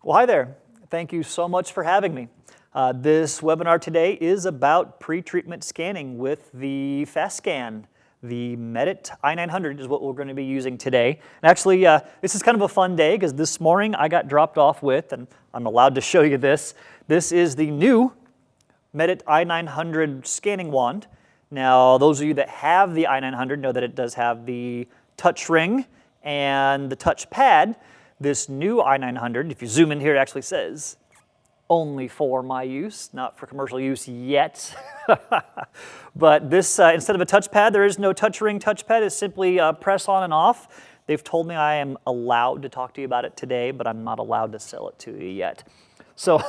Well, hi there. Thank you so much for having me. This webinar today is about pre-treatment scanning with the fast scan. The Medit i900 is what we're going to be using today. And actually, this is kind of a fun day because this morning I got dropped off with, and I'm allowed to show you this. This is the new Medit i900 scanning wand. Now, those of you that have the i900 know that it does have the touch ring and the touch pad. This new i900, if you zoom in here, it actually says, only for my use, not for commercial use yet. But this, instead of a touchpad, there is no touch ring touchpad. It's simply press on and off. They've told me I am allowed to talk to you about it today, but I'm not allowed to sell it to you yet. So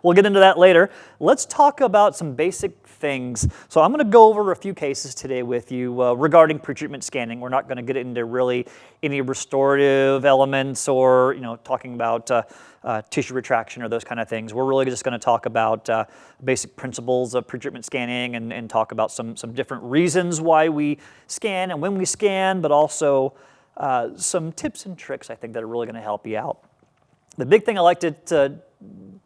we'll get into that later. Let's talk about some basic things. So I'm going to go over a few cases today with you regarding pre-treatment scanning. We're not going to get into really any restorative elements or talking about tissue retraction or those kind of things. We're really just going to talk about basic principles of pre-treatment scanning and talk about some different reasons why we scan and when we scan, but also some tips and tricks I think that are really going to help you out. The big thing I like to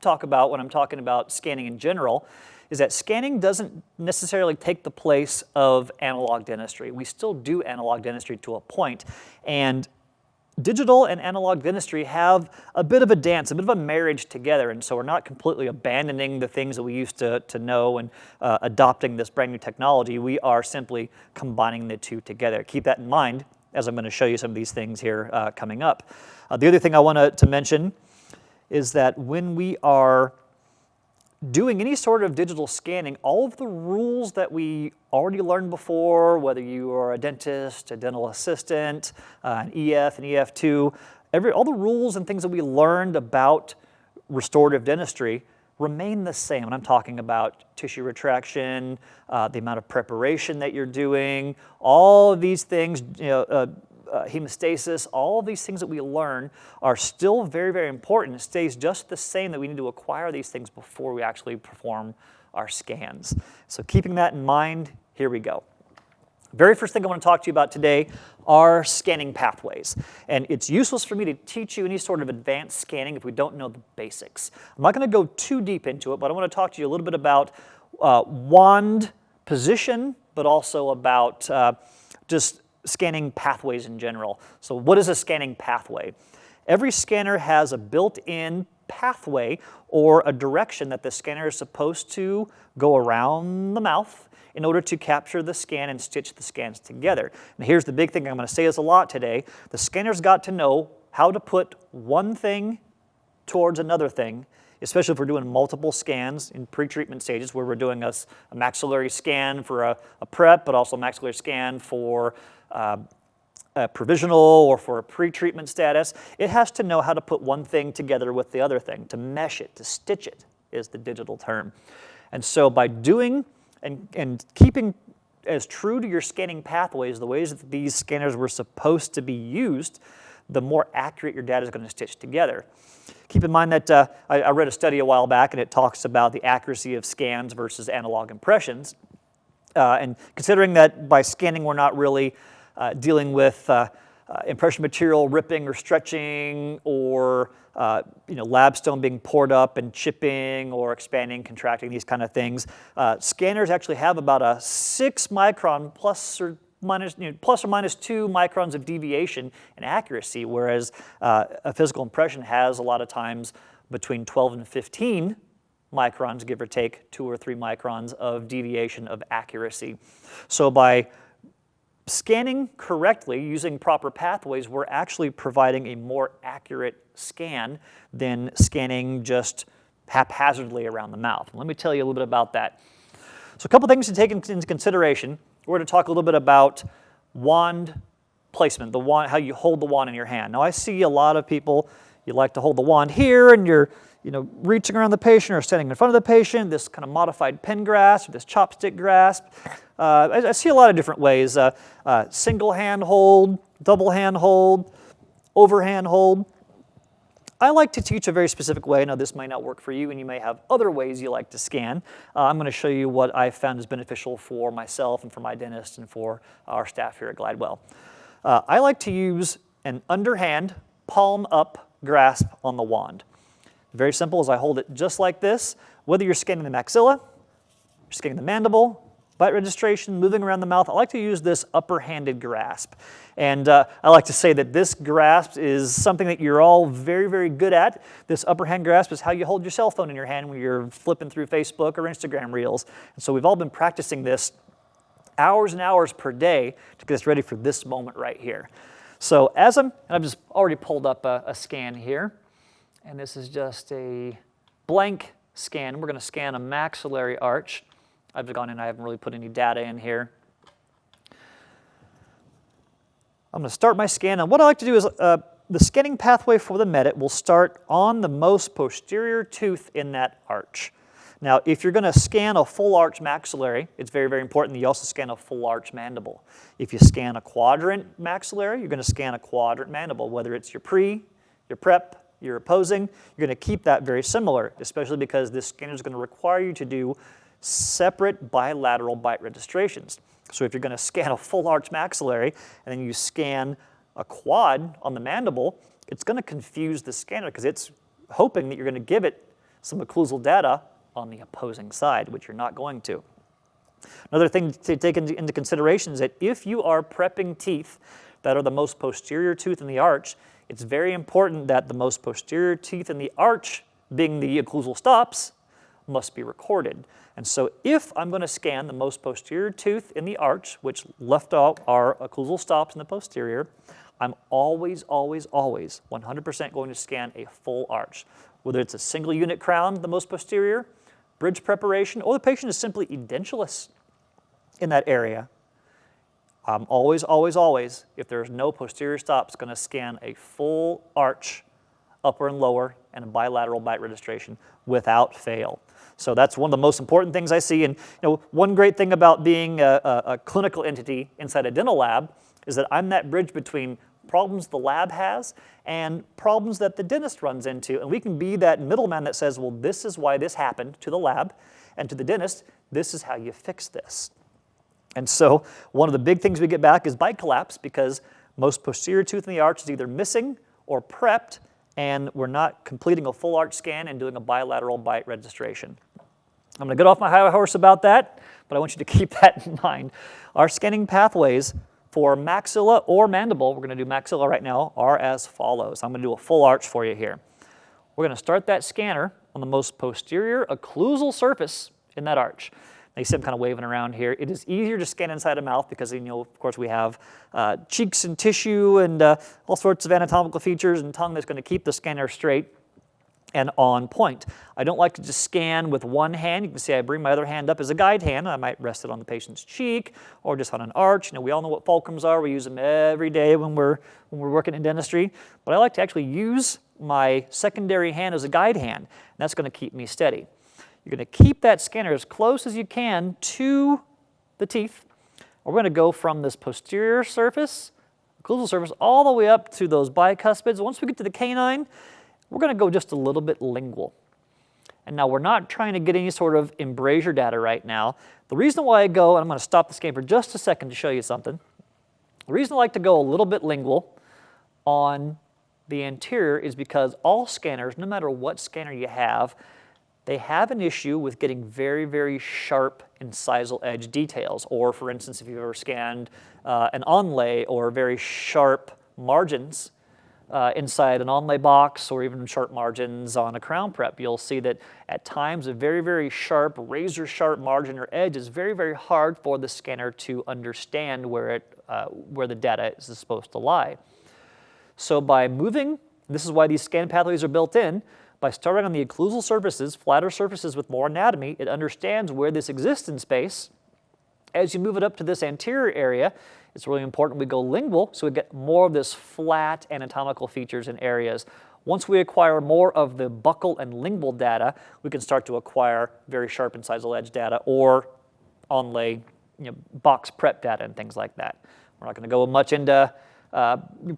talk about when I'm talking about scanning in general is that scanning doesn't necessarily take the place of analog dentistry. We still do analog dentistry to a point, and digital and analog dentistry have a bit of a dance, a bit of a marriage together, and so we're not completely abandoning the things that we used to know and adopting this brand new technology. We are simply combining the two together. Keep that in mind as I'm going to show you some of these things here coming up. The other thing I want to mention is that when we are doing any sort of digital scanning, all of the rules that we already learned before, whether you are a dentist, a dental assistant, an EF, an EF2, all the rules and things that we learned about restorative dentistry remain the same. And I'm talking about tissue retraction, the amount of preparation that you're doing, all of these things, hemostasis, all of these things that we learn are still very, very important. It stays just the same that we need to acquire these things before we actually perform our scans. So keeping that in mind, here we go. Very first thing I want to talk to you about today are scanning pathways. And it's useless for me to teach you any sort of advanced scanning if we don't know the basics. I'm not going to go too deep into it, but I want to talk to you a little bit about wand position, but also about just scanning pathways in general. So what is a scanning pathway? Every scanner has a built-in pathway or a direction that the scanner is supposed to go around the mouth in order to capture the scan and stitch the scans together. And here's the big thing, I'm going to say this a lot today, the scanner's got to know how to put one thing towards another thing, especially if we're doing multiple scans in pre-treatment stages where we're doing a maxillary scan for a prep, but also a maxillary scan for a provisional or for a pre-treatment status. It has to know how to put one thing together with the other thing, to mesh it, to stitch it is the digital term. And so by doing and keeping as true to your scanning pathways, the ways that these scanners were supposed to be used, the more accurate your data is going to stitch together. Keep in mind that I read a study a while back and it talks about the accuracy of scans versus analog impressions. And considering that by scanning we're not really dealing with impression material ripping or stretching or lab stone being poured up and chipping or expanding, contracting, these kind of things. Scanners actually have about a 6 micron plus or minus 2 microns of deviation in accuracy, whereas a physical impression has a lot of times between 12 and 15 microns, give or take 2 or 3 microns of deviation of accuracy. So by scanning correctly using proper pathways, we're actually providing a more accurate scan than scanning just haphazardly around the mouth. Let me tell you a little bit about that. So a couple things to take into consideration. We're going to talk a little bit about wand placement, how you hold the wand in your hand. Now I see a lot of people, you like to hold the wand here and you're reaching around the patient or standing in front of the patient, this kind of modified pen grasp or this chopstick grasp. I see a lot of different ways, single hand hold, double hand hold, overhand hold. I like to teach a very specific way. Now this might not work for you and you may have other ways you like to scan. I'm going to show you what I've found is beneficial for myself and for my dentist and for our staff here at Glidewell. I like to use an underhand palm up grasp on the wand. Very simple as I hold it just like this. Whether you're scanning the maxilla, you're scanning the mandible, bite registration, moving around the mouth, I like to use this upper-handed grasp. And I like to say that this grasp is something that you're all very, very good at. This upper hand grasp is how you hold your cell phone in your hand when you're flipping through Facebook or Instagram Reels. And so we've all been practicing this hours and hours per day to get us ready for this moment right here. So I've just already pulled up a scan here. And this is just a blank scan. We're going to scan a maxillary arch. I've gone in, I haven't really put any data in here. I'm going to start my scan, and what I like to do is the scanning pathway for the MEDIT will start on the most posterior tooth in that arch. Now, if you're going to scan a full arch maxillary, it's very, very important that you also scan a full arch mandible. If you scan a quadrant maxillary, you're going to scan a quadrant mandible, whether it's your pre, your prep, your opposing, you're going to keep that very similar, especially because this scanner is going to require you to do separate bilateral bite registrations. So if you're going to scan a full arch maxillary and then you scan a quad on the mandible, it's going to confuse the scanner because it's hoping that you're going to give it some occlusal data on the opposing side, which you're not going to. Another thing to take into consideration is that if you are prepping teeth that are the most posterior tooth in the arch, it's very important that the most posterior teeth in the arch, being the occlusal stops, must be recorded. And so if I'm going to scan the most posterior tooth in the arch, which left out our occlusal stops in the posterior, I'm always, always, always 100% going to scan a full arch. Whether it's a single unit crown, the most posterior, bridge preparation, or the patient is simply edentulous in that area, I'm always, always, always, if there's no posterior stops, going to scan a full arch, upper and lower, and a bilateral bite registration without fail. So that's one of the most important things I see. And one great thing about being a clinical entity inside a dental lab is that I'm that bridge between problems the lab has and problems that the dentist runs into. And we can be that middleman that says, well, this is why this happened to the lab, and to the dentist, this is how you fix this. And so one of the big things we get back is bite collapse, because most posterior tooth in the arch is either missing or prepped, and we're not completing a full arch scan and doing a bilateral bite registration. I'm going to get off my high horse about that, but I want you to keep that in mind. Our scanning pathways for maxilla or mandible, we're going to do maxilla right now, are as follows. I'm going to do a full arch for you here. We're going to start that scanner on the most posterior occlusal surface in that arch. Now you see I'm kind of waving around here. It is easier to scan inside a mouth because, of course, we have cheeks and tissue and all sorts of anatomical features and tongue that's going to keep the scanner straight and on point. I don't like to just scan with one hand. You can see I bring my other hand up as a guide hand. I might rest it on the patient's cheek or just on an arch. We all know what fulcrums are. We use them every day when we're working in dentistry. But I like to actually use my secondary hand as a guide hand, and that's going to keep me steady. You're going to keep that scanner as close as you can to the teeth. We're going to go from this posterior surface, occlusal surface, all the way up to those bicuspids. Once we get to the canine, we're going to go just a little bit lingual. And now we're not trying to get any sort of embrasure data right now. The reason why I go, and I'm going to stop the scan for just a second to show you something. The reason I like to go a little bit lingual on the anterior is because all scanners, no matter what scanner you have, they have an issue with getting very, very sharp incisal edge details. Or for instance, if you've ever scanned an onlay or very sharp margins inside an onlay box, or even sharp margins on a crown prep, you'll see that at times a very, very sharp, razor sharp margin or edge is very, very hard for the scanner to understand where the data is supposed to lie. So by moving, this is why these scan pathways are built in, by starting on the occlusal surfaces, flatter surfaces with more anatomy, it understands where this exists in space. As you move it up to this anterior area, it's really important we go lingual so we get more of this flat anatomical features and areas. Once we acquire more of the buccal and lingual data, we can start to acquire very sharp incisal edge data or onlay, box prep data and things like that. We're not going to go much into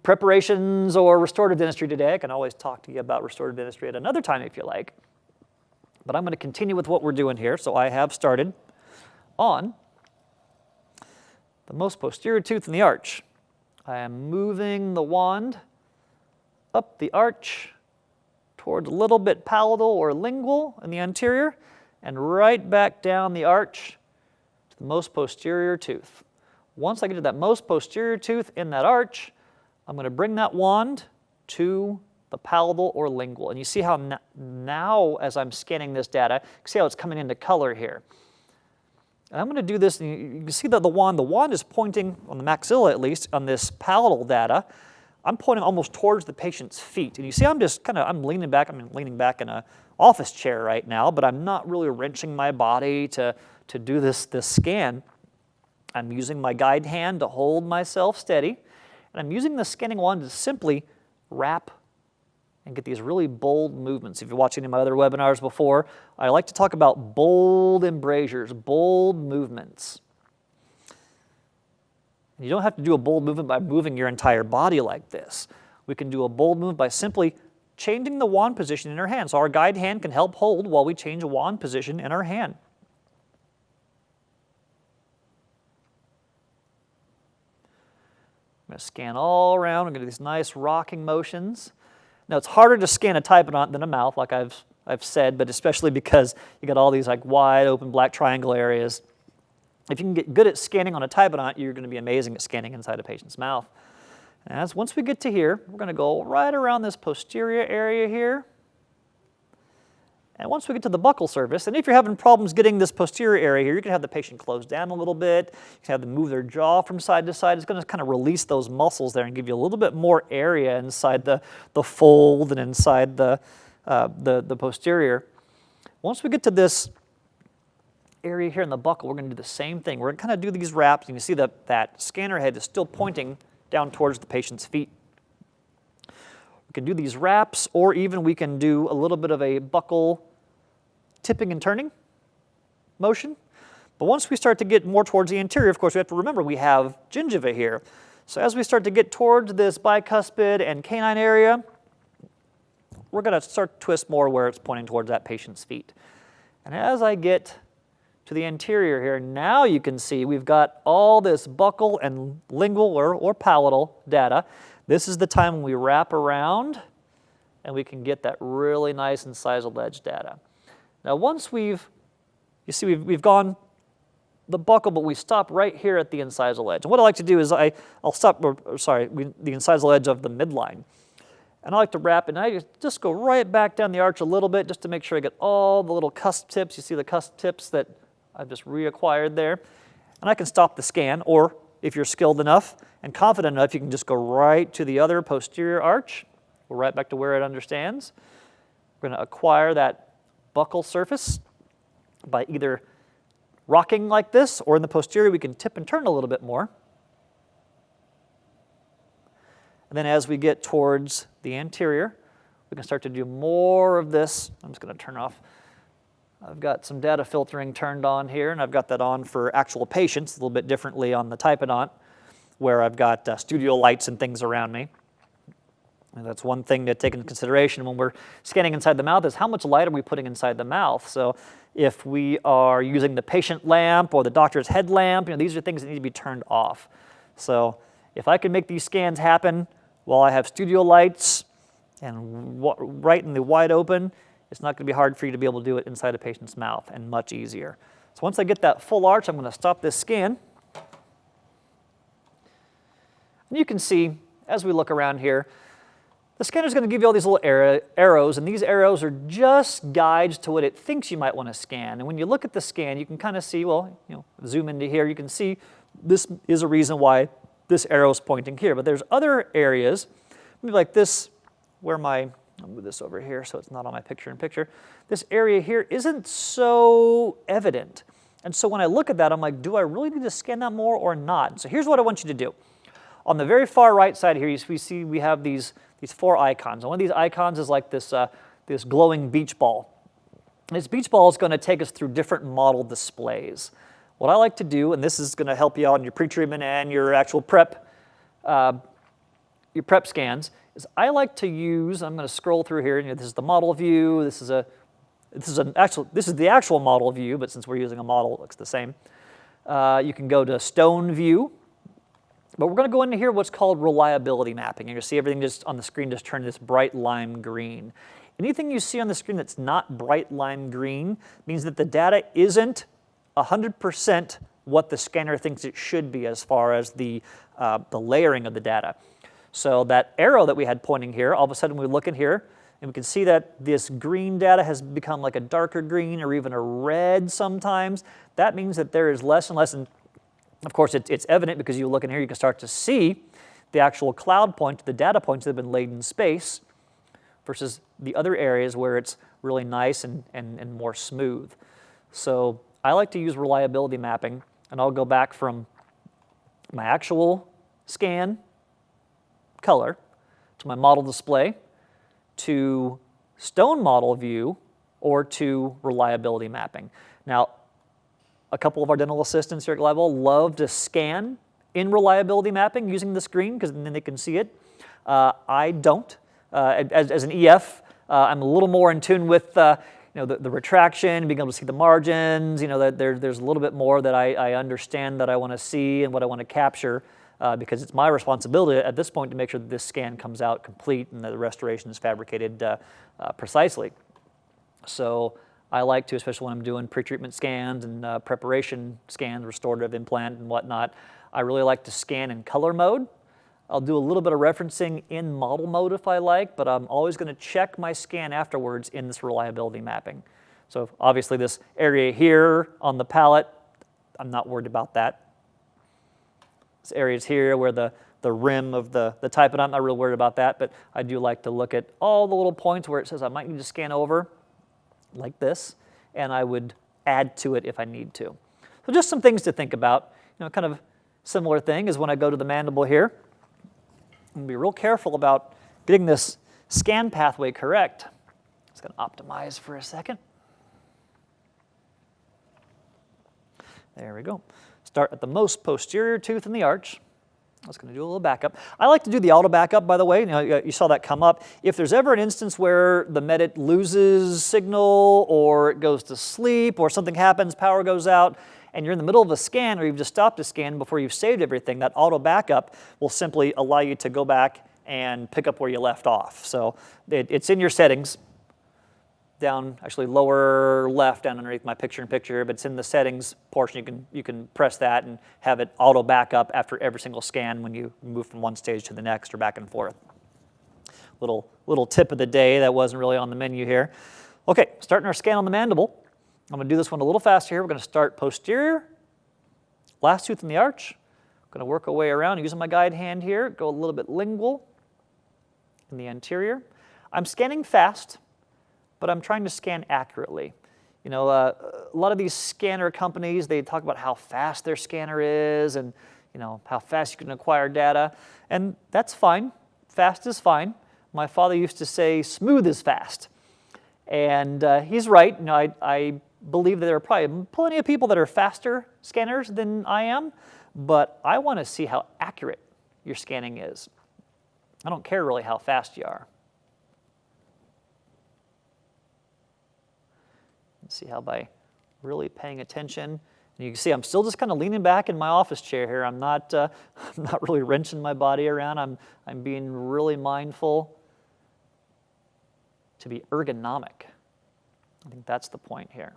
preparations or restorative dentistry today. I can always talk to you about restorative dentistry at another time if you like. But I'm going to continue with what we're doing here. So I have started on the most posterior tooth in the arch. I am moving the wand up the arch towards a little bit palatal or lingual in the anterior, and right back down the arch to the most posterior tooth. Once I get to that most posterior tooth in that arch, I'm going to bring that wand to the palatal or lingual. And you see how now as I'm scanning this data, you can see how it's coming into color here. And I'm going to do this, and you can see that the wand is pointing, on the maxilla at least, on this palatal data. I'm pointing almost towards the patient's feet. And you see I'm leaning back in an office chair right now, but I'm not really wrenching my body to do this scan. I'm using my guide hand to hold myself steady, and I'm using the scanning wand to simply wrap and get these really bold movements. If you're watching any of my other webinars before, I like to talk about bold embrasures, bold movements. You don't have to do a bold movement by moving your entire body like this. We can do a bold movement by simply changing the wand position in our hand. So our guide hand can help hold while we change a wand position in our hand. I'm going to scan all around. I'm going to do these nice rocking motions. Now, it's harder to scan a typodont than a mouth, like I've said, but especially because you got all these like wide open black triangle areas. If you can get good at scanning on a typodont, you're going to be amazing at scanning inside a patient's mouth. And once we get to here, we're going to go right around this posterior area here. And once we get to the buccal surface, and if you're having problems getting this posterior area here, you can have the patient close down a little bit. You can have them move their jaw from side to side. It's going to kind of release those muscles there and give you a little bit more area inside the fold and inside the posterior. Once we get to this area here in the buccal, we're going to do the same thing. We're going to kind of do these wraps, and you see that scanner head is still pointing down towards the patient's feet. We can do these wraps, or even we can do a little bit of a buccal tipping and turning motion. But once we start to get more towards the anterior, of course, we have to remember we have gingiva here. So as we start to get towards this bicuspid and canine area, we're going to start to twist more where it's pointing towards that patient's feet. And as I get to the anterior here, now you can see we've got all this buccal and lingual or palatal data. This is the time when we wrap around and we can get that really nice incisal ledge data. Now once we've gone the buccal, but we stop right here at the incisal edge. And what I like to do is I'll stop, the incisal edge of the midline. And I like to wrap, and I just go right back down the arch a little bit just to make sure I get all the little cusp tips. You see the cusp tips that I've just reacquired there. And I can stop the scan, or if you're skilled enough and confident enough, you can just go right to the other posterior arch, go right back to where it understands. We're going to acquire that buccal surface by either rocking like this, or in the posterior we can tip and turn a little bit more. And then as we get towards the anterior, we can start to do more of this. I'm just going to turn off. I've got some data filtering turned on here, and I've got that on for actual patients, a little bit differently on the typodont, where I've got studio lights and things around me. And that's one thing to take into consideration when we're scanning inside the mouth, is how much light are we putting inside the mouth. So if we are using the patient lamp or the doctor's headlamp, these are things that need to be turned off. So if I can make these scans happen while I have studio lights and right in the wide open, it's not going to be hard for you to be able to do it inside a patient's mouth, and much easier. So once I get that full arch, I'm going to stop this scan. And you can see, as we look around here, the scanner is going to give you all these little arrows, and these arrows are just guides to what it thinks you might want to scan. And when you look at the scan, you can kind of see, zoom into here, you can see this is a reason why this arrow is pointing here. But there's other areas, maybe like this, where I'll move this over here so it's not on my picture-in-picture. This area here isn't so evident. And so when I look at that, I'm like, do I really need to scan that more or not? And so here's what I want you to do. On the very far right side here, we have these four icons. And one of these icons is like this glowing beach ball. And this beach ball is going to take us through different model displays. What I like to do, and this is going to help you out in your pre-treatment and your actual prep scans, is I like to use, I'm going to scroll through here, this is the model view, this is the actual model view, but since we're using a model, it looks the same. You can go to stone view, but we're going to go into here what's called reliability mapping. And you'll see everything just on the screen just turn this bright lime green. Anything you see on the screen that's not bright lime green means that the data isn't 100% what the scanner thinks it should be as far as the layering of the data. So that arrow that we had pointing here, all of a sudden we look in here, and we can see that this green data has become like a darker green or even a red sometimes. That means that there is less and less, and of course it's evident because you look in here, you can start to see the actual cloud points, the data points that have been laid in space versus the other areas where it's really nice and more smooth. So I like to use reliability mapping, and I'll go back from my actual scan color to my model display to stone model view or to reliability mapping. Now, a couple of our dental assistants here at Glidewell love to scan in reliability mapping using the screen because then they can see it. I don't. As an EF, I'm a little more in tune with the retraction, being able to see the margins. That there's a little bit more that I understand that I want to see and what I want to capture. Because it's my responsibility at this point to make sure that this scan comes out complete and that the restoration is fabricated precisely. So I like to, especially when I'm doing pre-treatment scans and preparation scans, restorative implant and whatnot, I really like to scan in color mode. I'll do a little bit of referencing in model mode if I like, but I'm always going to check my scan afterwards in this reliability mapping. So obviously this area here on the palate, I'm not worried about that. This areas here where the rim of the type, and I'm not real worried about that, but I do like to look at all the little points where it says I might need to scan over, like this, and I would add to it if I need to. So just some things to think about. Kind of similar thing is when I go to the mandible here, I'm going to be real careful about getting this scan pathway correct. Just going to optimize for a second. There we go. Start at the most posterior tooth in the arch. I was going to do a little backup. I like to do the auto backup, by the way. You saw that come up. If there's ever an instance where the Medit loses signal or it goes to sleep or something happens, power goes out, and you're in the middle of a scan or you've just stopped a scan before you've saved everything, that auto backup will simply allow you to go back and pick up where you left off. So it's in your settings. Down, actually lower left down underneath my picture-in-picture, but it's in the settings portion. You can press that and have it auto backup after every single scan when you move from one stage to the next or back and forth. Little tip of the day that wasn't really on the menu here. Okay, starting our scan on the mandible. I'm going to do this one a little faster here. We're going to start posterior, last tooth in the arch. I'm going to work our way around using my guide hand here, go a little bit lingual in the anterior. I'm scanning fast, but I'm trying to scan accurately. A lot of these scanner companies, they talk about how fast their scanner is and how fast you can acquire data, and that's fine. Fast is fine. My father used to say smooth is fast, and he's right. I believe that there are probably plenty of people that are faster scanners than I am, but I want to see how accurate your scanning is. I don't care really how fast you are. See how by really paying attention, and you can see I'm still just kind of leaning back in my office chair here. I'm not really wrenching my body around. I'm being really mindful to be ergonomic. I think that's the point here.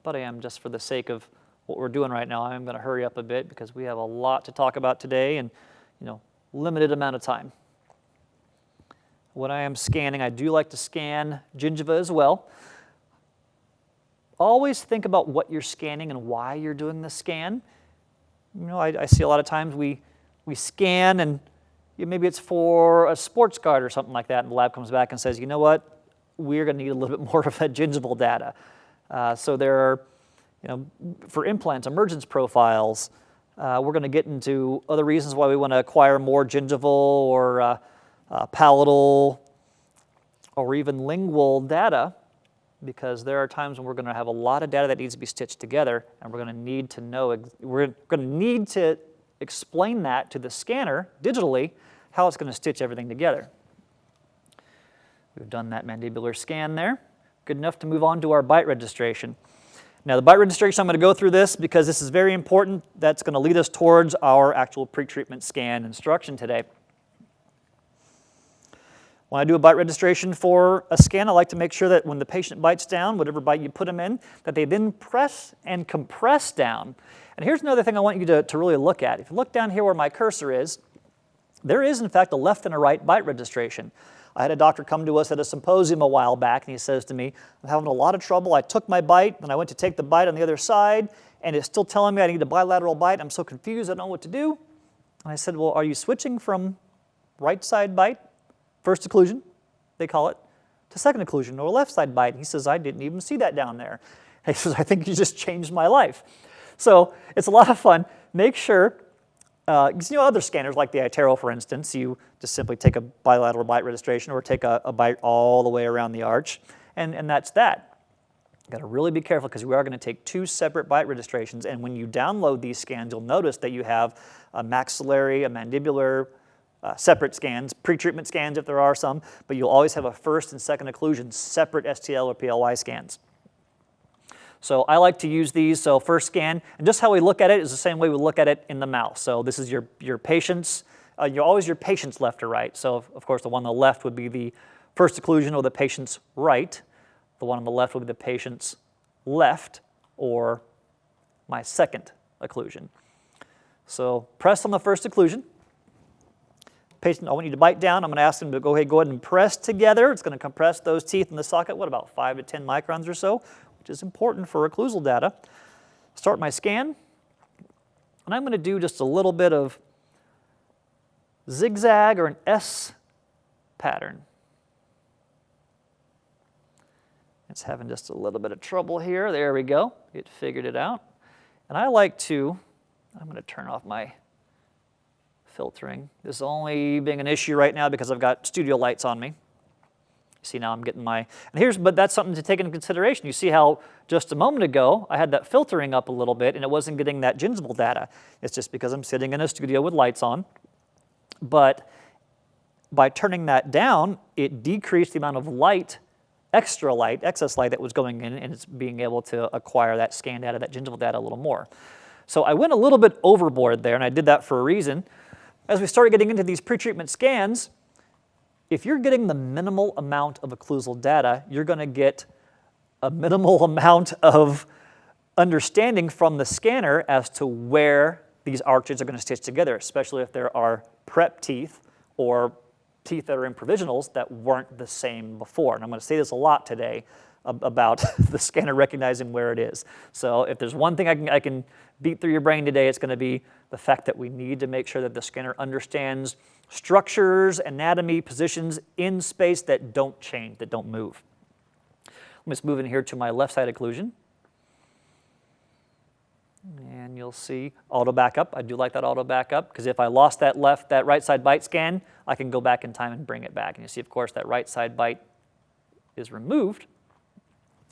But I am, just for the sake of what we're doing right now, I'm going to hurry up a bit because we have a lot to talk about today and limited amount of time. When I am scanning, I do like to scan gingiva as well. Always think about what you're scanning and why you're doing the scan. I see a lot of times we scan and maybe it's for a sports guard or something like that, and the lab comes back and says, you know what, we're going to need a little bit more of that gingival data. So there are, for implants, emergence profiles. We're going to get into other reasons why we want to acquire more gingival or palatal or even lingual data, because there are times when we're going to have a lot of data that needs to be stitched together, and we're going to need to know, we're going to need to explain that to the scanner digitally, how it's going to stitch everything together. We've done that mandibular scan there. Good enough to move on to our bite registration. Now the bite registration, I'm going to go through this because this is very important. That's going to lead us towards our actual pre-treatment scan instruction today. When I do a bite registration for a scan, I like to make sure that when the patient bites down, whatever bite you put them in, that they then press and compress down. And here's another thing I want you to really look at. If you look down here where my cursor is, there is in fact a left and a right bite registration. I had a doctor come to us at a symposium a while back, and he says to me, I'm having a lot of trouble. I took my bite, and I went to take the bite on the other side, and it's still telling me I need a bilateral bite. I'm so confused, I don't know what to do. And I said, well, are you switching from right side bite, first occlusion, they call it, to second occlusion, or left side bite? And he says, I didn't even see that down there. And he says, I think you just changed my life. So it's a lot of fun. Make sure, because other scanners like the Intraoral, for instance, you just simply take a bilateral bite registration or take a bite all the way around the arch, and that's that. You've got to really be careful because we are going to take 2 separate bite registrations, and when you download these scans, you'll notice that you have a maxillary, a mandibular, separate scans, pre-treatment scans if there are some, but you'll always have a first and second occlusion separate STL or PLY scans. So I like to use these. So first scan, and just how we look at it is the same way we look at it in the mouth. So this is your patient's, you're always your patient's left or right. So of course the one on the left would be the first occlusion or the patient's right. The one on the left would be the patient's left or my second occlusion. So press on the first occlusion. Patient, I want you to bite down. I'm going to ask them to go ahead and press together. It's going to compress those teeth in the socket, what, about 5 to 10 microns or so, which is important for occlusal data. Start my scan, and I'm going to do just a little bit of zigzag or an S pattern. It's having just a little bit of trouble here. There we go. It figured it out. And I like to, I'm going to turn off my filtering. This is only being an issue right now because I've got studio lights on me. See, now I'm getting my, but that's something to take into consideration. You see how just a moment ago I had that filtering up a little bit and it wasn't getting that gingival data. It's just because I'm sitting in a studio with lights on. But by turning that down, it decreased the amount of light, extra light, excess light that was going in, and it's being able to acquire that scan data, that gingival data a little more. So I went a little bit overboard there, and I did that for a reason. As we started getting into these pre-treatment scans, if you're getting the minimal amount of occlusal data, you're going to get a minimal amount of understanding from the scanner as to where these arches are going to stitch together, especially if there are prep teeth or teeth that are in provisionals that weren't the same before. And I'm going to say this a lot today about the scanner recognizing where it is. So if there's one thing I can beat through your brain today, it's going to be the fact that we need to make sure that the scanner understands structures, anatomy, positions in space that don't change, that don't move. Let me just move in here to my left side occlusion. And you'll see auto backup. I do like that auto backup because if I lost that right side bite scan, I can go back in time and bring it back. And you see, of course, that right side bite is removed.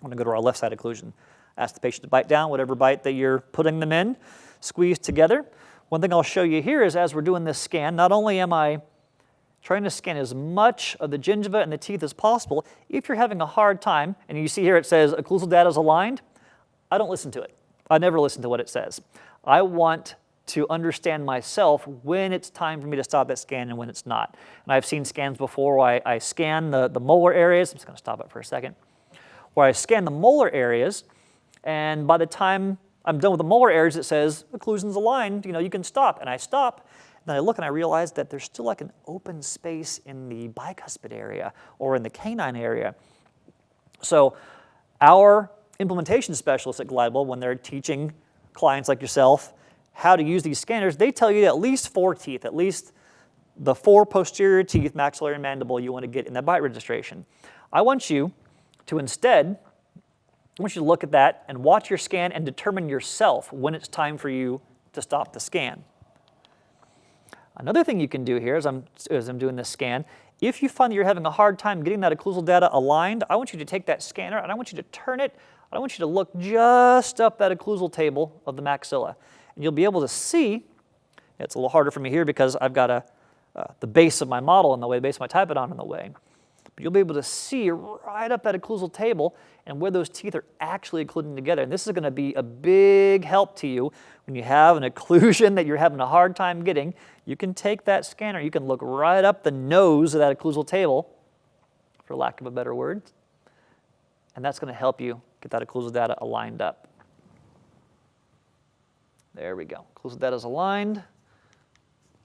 I'm going to go to our left side occlusion. Ask the patient to bite down, whatever bite that you're putting them in, squeeze together. One thing I'll show you here is as we're doing this scan, not only am I trying to scan as much of the gingiva and the teeth as possible, if you're having a hard time, and you see here it says occlusal data is aligned, I don't listen to it. I never listen to what it says. I want to understand myself when it's time for me to stop that scan and when it's not. And I've seen scans before where I scan the molar areas. I'm just going to stop it for a second. Where I scan the molar areas, and by the time I'm done with the molar areas, it says occlusion's aligned, you can stop. And I stop, and then I look and I realize that there's still like an open space in the bicuspid area or in the canine area. So our implementation specialists at Glidewell, when they're teaching clients like yourself how to use these scanners, they tell you at least 4 teeth, at least the 4 posterior teeth, maxillary and mandible, you want to get in that bite registration. I want you to instead, I want you to look at that and watch your scan and determine yourself when it's time for you to stop the scan. Another thing you can do here as I'm doing this scan, if you find that you're having a hard time getting that occlusal data aligned, I want you to take that scanner and I want you to turn it. I want you to look just up that occlusal table of the maxilla. And you'll be able to see, it's a little harder for me here because I've got the base of my model in the way, the base of my typodon in the way. But you'll be able to see right up that occlusal table and where those teeth are actually occluding together. And this is going to be a big help to you when you have an occlusion that you're having a hard time getting. You can take that scanner, you can look right up the nose of that occlusal table for lack of a better word. And that's going to help you get that occlusal data aligned up. There we go. Occlusal data is aligned.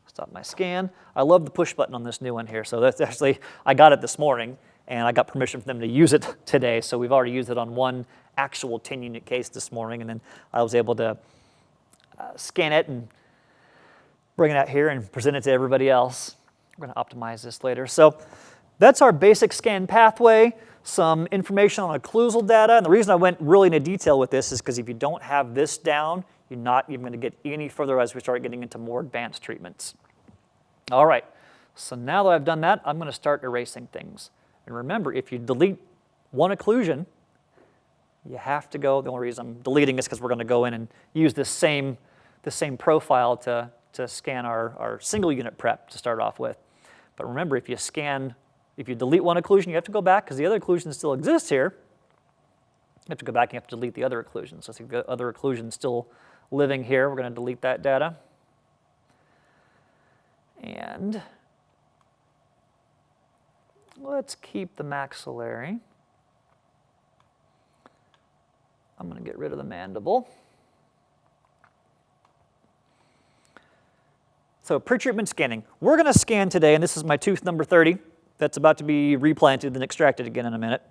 Stop my scan. I love the push button on this new one here. So that's actually, I got it this morning, and I got permission from them to use it today. So we've already used it on one actual 10-unit case this morning, and then I was able to scan it and bring it out here and present it to everybody else. We're going to optimize this later. So that's our basic scan pathway, some information on occlusal data. And the reason I went really into detail with this is because if you don't have this down, you're not even going to get any further as we start getting into more advanced treatments. All right, so now that I've done that, I'm going to start erasing things. And remember, if you delete one occlusion, you have to go, the only reason I'm deleting is because we're going to go in and use this same profile to scan our single unit prep to start off with. But remember, if you delete one occlusion, you have to go back because the other occlusion still exists here. You have to go back and you have to delete the other occlusion. So if you've got other occlusions still living here, we're going to delete that data. And let's keep the maxillary. I'm going to get rid of the mandible. So pretreatment scanning. We're going to scan today, and this is my tooth number 30 that's about to be replanted and extracted again in a minute.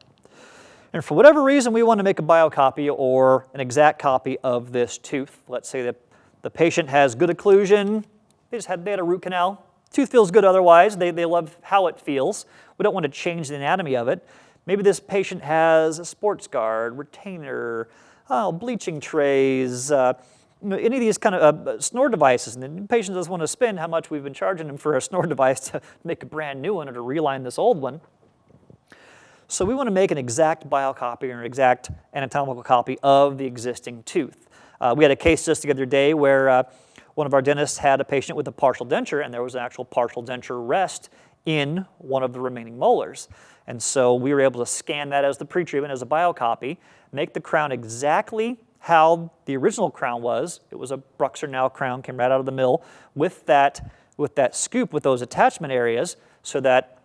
And for whatever reason, we want to make a biocopy or an exact copy of this tooth. Let's say that the patient has good occlusion. They had a root canal. Tooth feels good otherwise. They love how it feels. We don't want to change the anatomy of it. Maybe this patient has a sports guard, retainer, bleaching trays, any of these kind of snore devices. And the patient doesn't want to spend how much we've been charging them for a snore device to make a brand new one or to realign this old one. So we want to make an exact biocopy or an exact anatomical copy of the existing tooth. We had a case just the other day where one of our dentists had a patient with a partial denture, and there was an actual partial denture rest in one of the remaining molars. And so we were able to scan that as the pretreatment, as a biocopy, make the crown exactly how the original crown was. It was a Bruxer now crown, came right out of the mill with that scoop with those attachment areas so that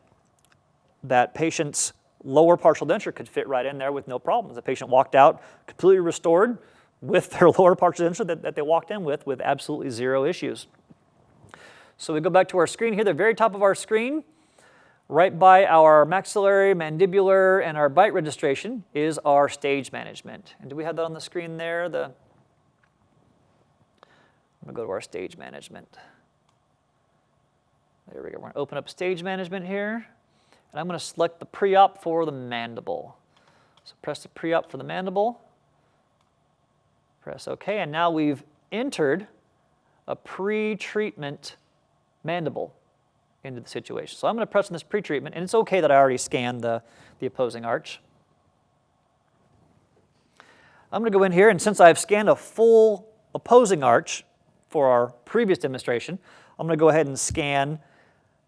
that patient's lower partial denture could fit right in there with no problems. The patient walked out completely restored with their lower partial denture that they walked in with absolutely zero issues. So we go back to our screen here, the very top of our screen, right by our maxillary, mandibular, and our bite registration is our stage management. And do we have that on the screen there? I'm going to go to our stage management. There we go. We're going to open up stage management here. And I'm going to select the pre-op for the mandible. So press the pre-op for the mandible. Press OK. And now we've entered a pre-treatment mandible into the situation. So I'm going to press on this pre-treatment, and it's OK that I already scanned the opposing arch. I'm going to go in here, and since I've scanned a full opposing arch for our previous demonstration, I'm going to go ahead and scan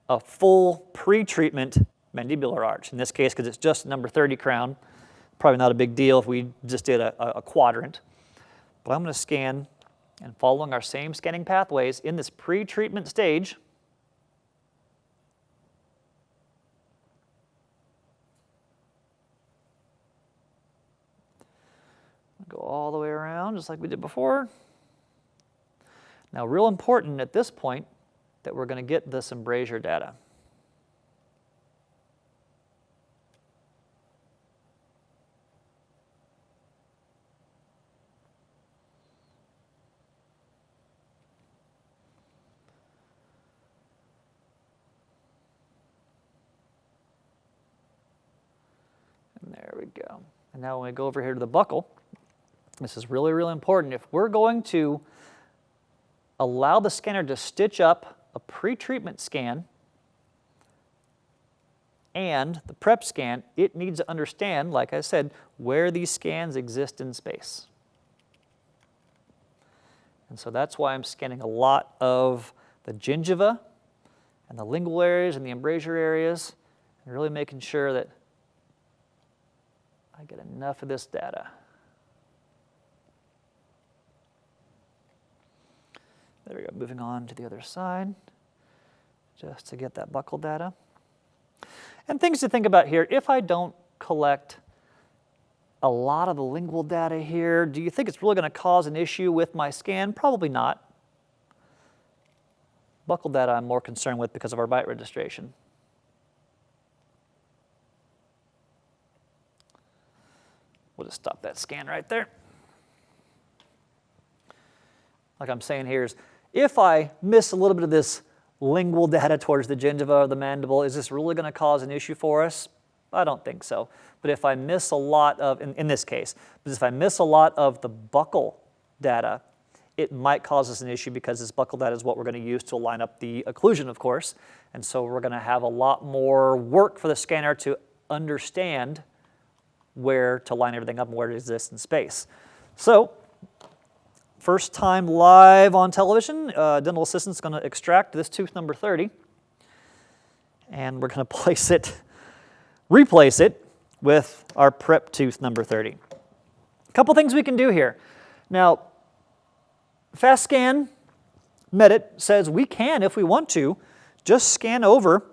a full pre-treatment mandibular arch. In this case, because it's just number 30 crown, probably not a big deal if we just did a quadrant. But I'm going to scan, and following our same scanning pathways in this pre-treatment stage, go all the way around just like we did before. Now, real important at this point that we're going to get this embrasure data. And there we go. And now when we go over here to the buccal, this is really, really important. If we're going to allow the scanner to stitch up a pre-treatment scan and the prep scan, it needs to understand, like I said, where these scans exist in space. And so that's why I'm scanning a lot of the gingiva and the lingual areas and the embrasure areas, and really making sure that I get enough of this data. There we go, moving on to the other side, just to get that buccal data. And things to think about here, if I don't collect a lot of the lingual data here, do you think it's really going to cause an issue with my scan? Probably not. Buccal data I'm more concerned with because of our bite registration. We'll just stop that scan right there. Like I'm saying here is, if I miss a little bit of this lingual data towards the gingiva or the mandible, is this really going to cause an issue for us? I don't think so. But if I miss a lot of, in this case, but if I miss a lot of the buccal data, it might cause us an issue because this buccal data is what we're going to use to line up the occlusion, of course. And so we're going to have a lot more work for the scanner to understand where to line everything up and where it exists in space. So, first time live on television, dental assistant's going to extract this tooth number 30, and we're going to replace it with our prep tooth number 30. A couple things we can do here. Now, FastScan Medit says we can, if we want to, just scan over.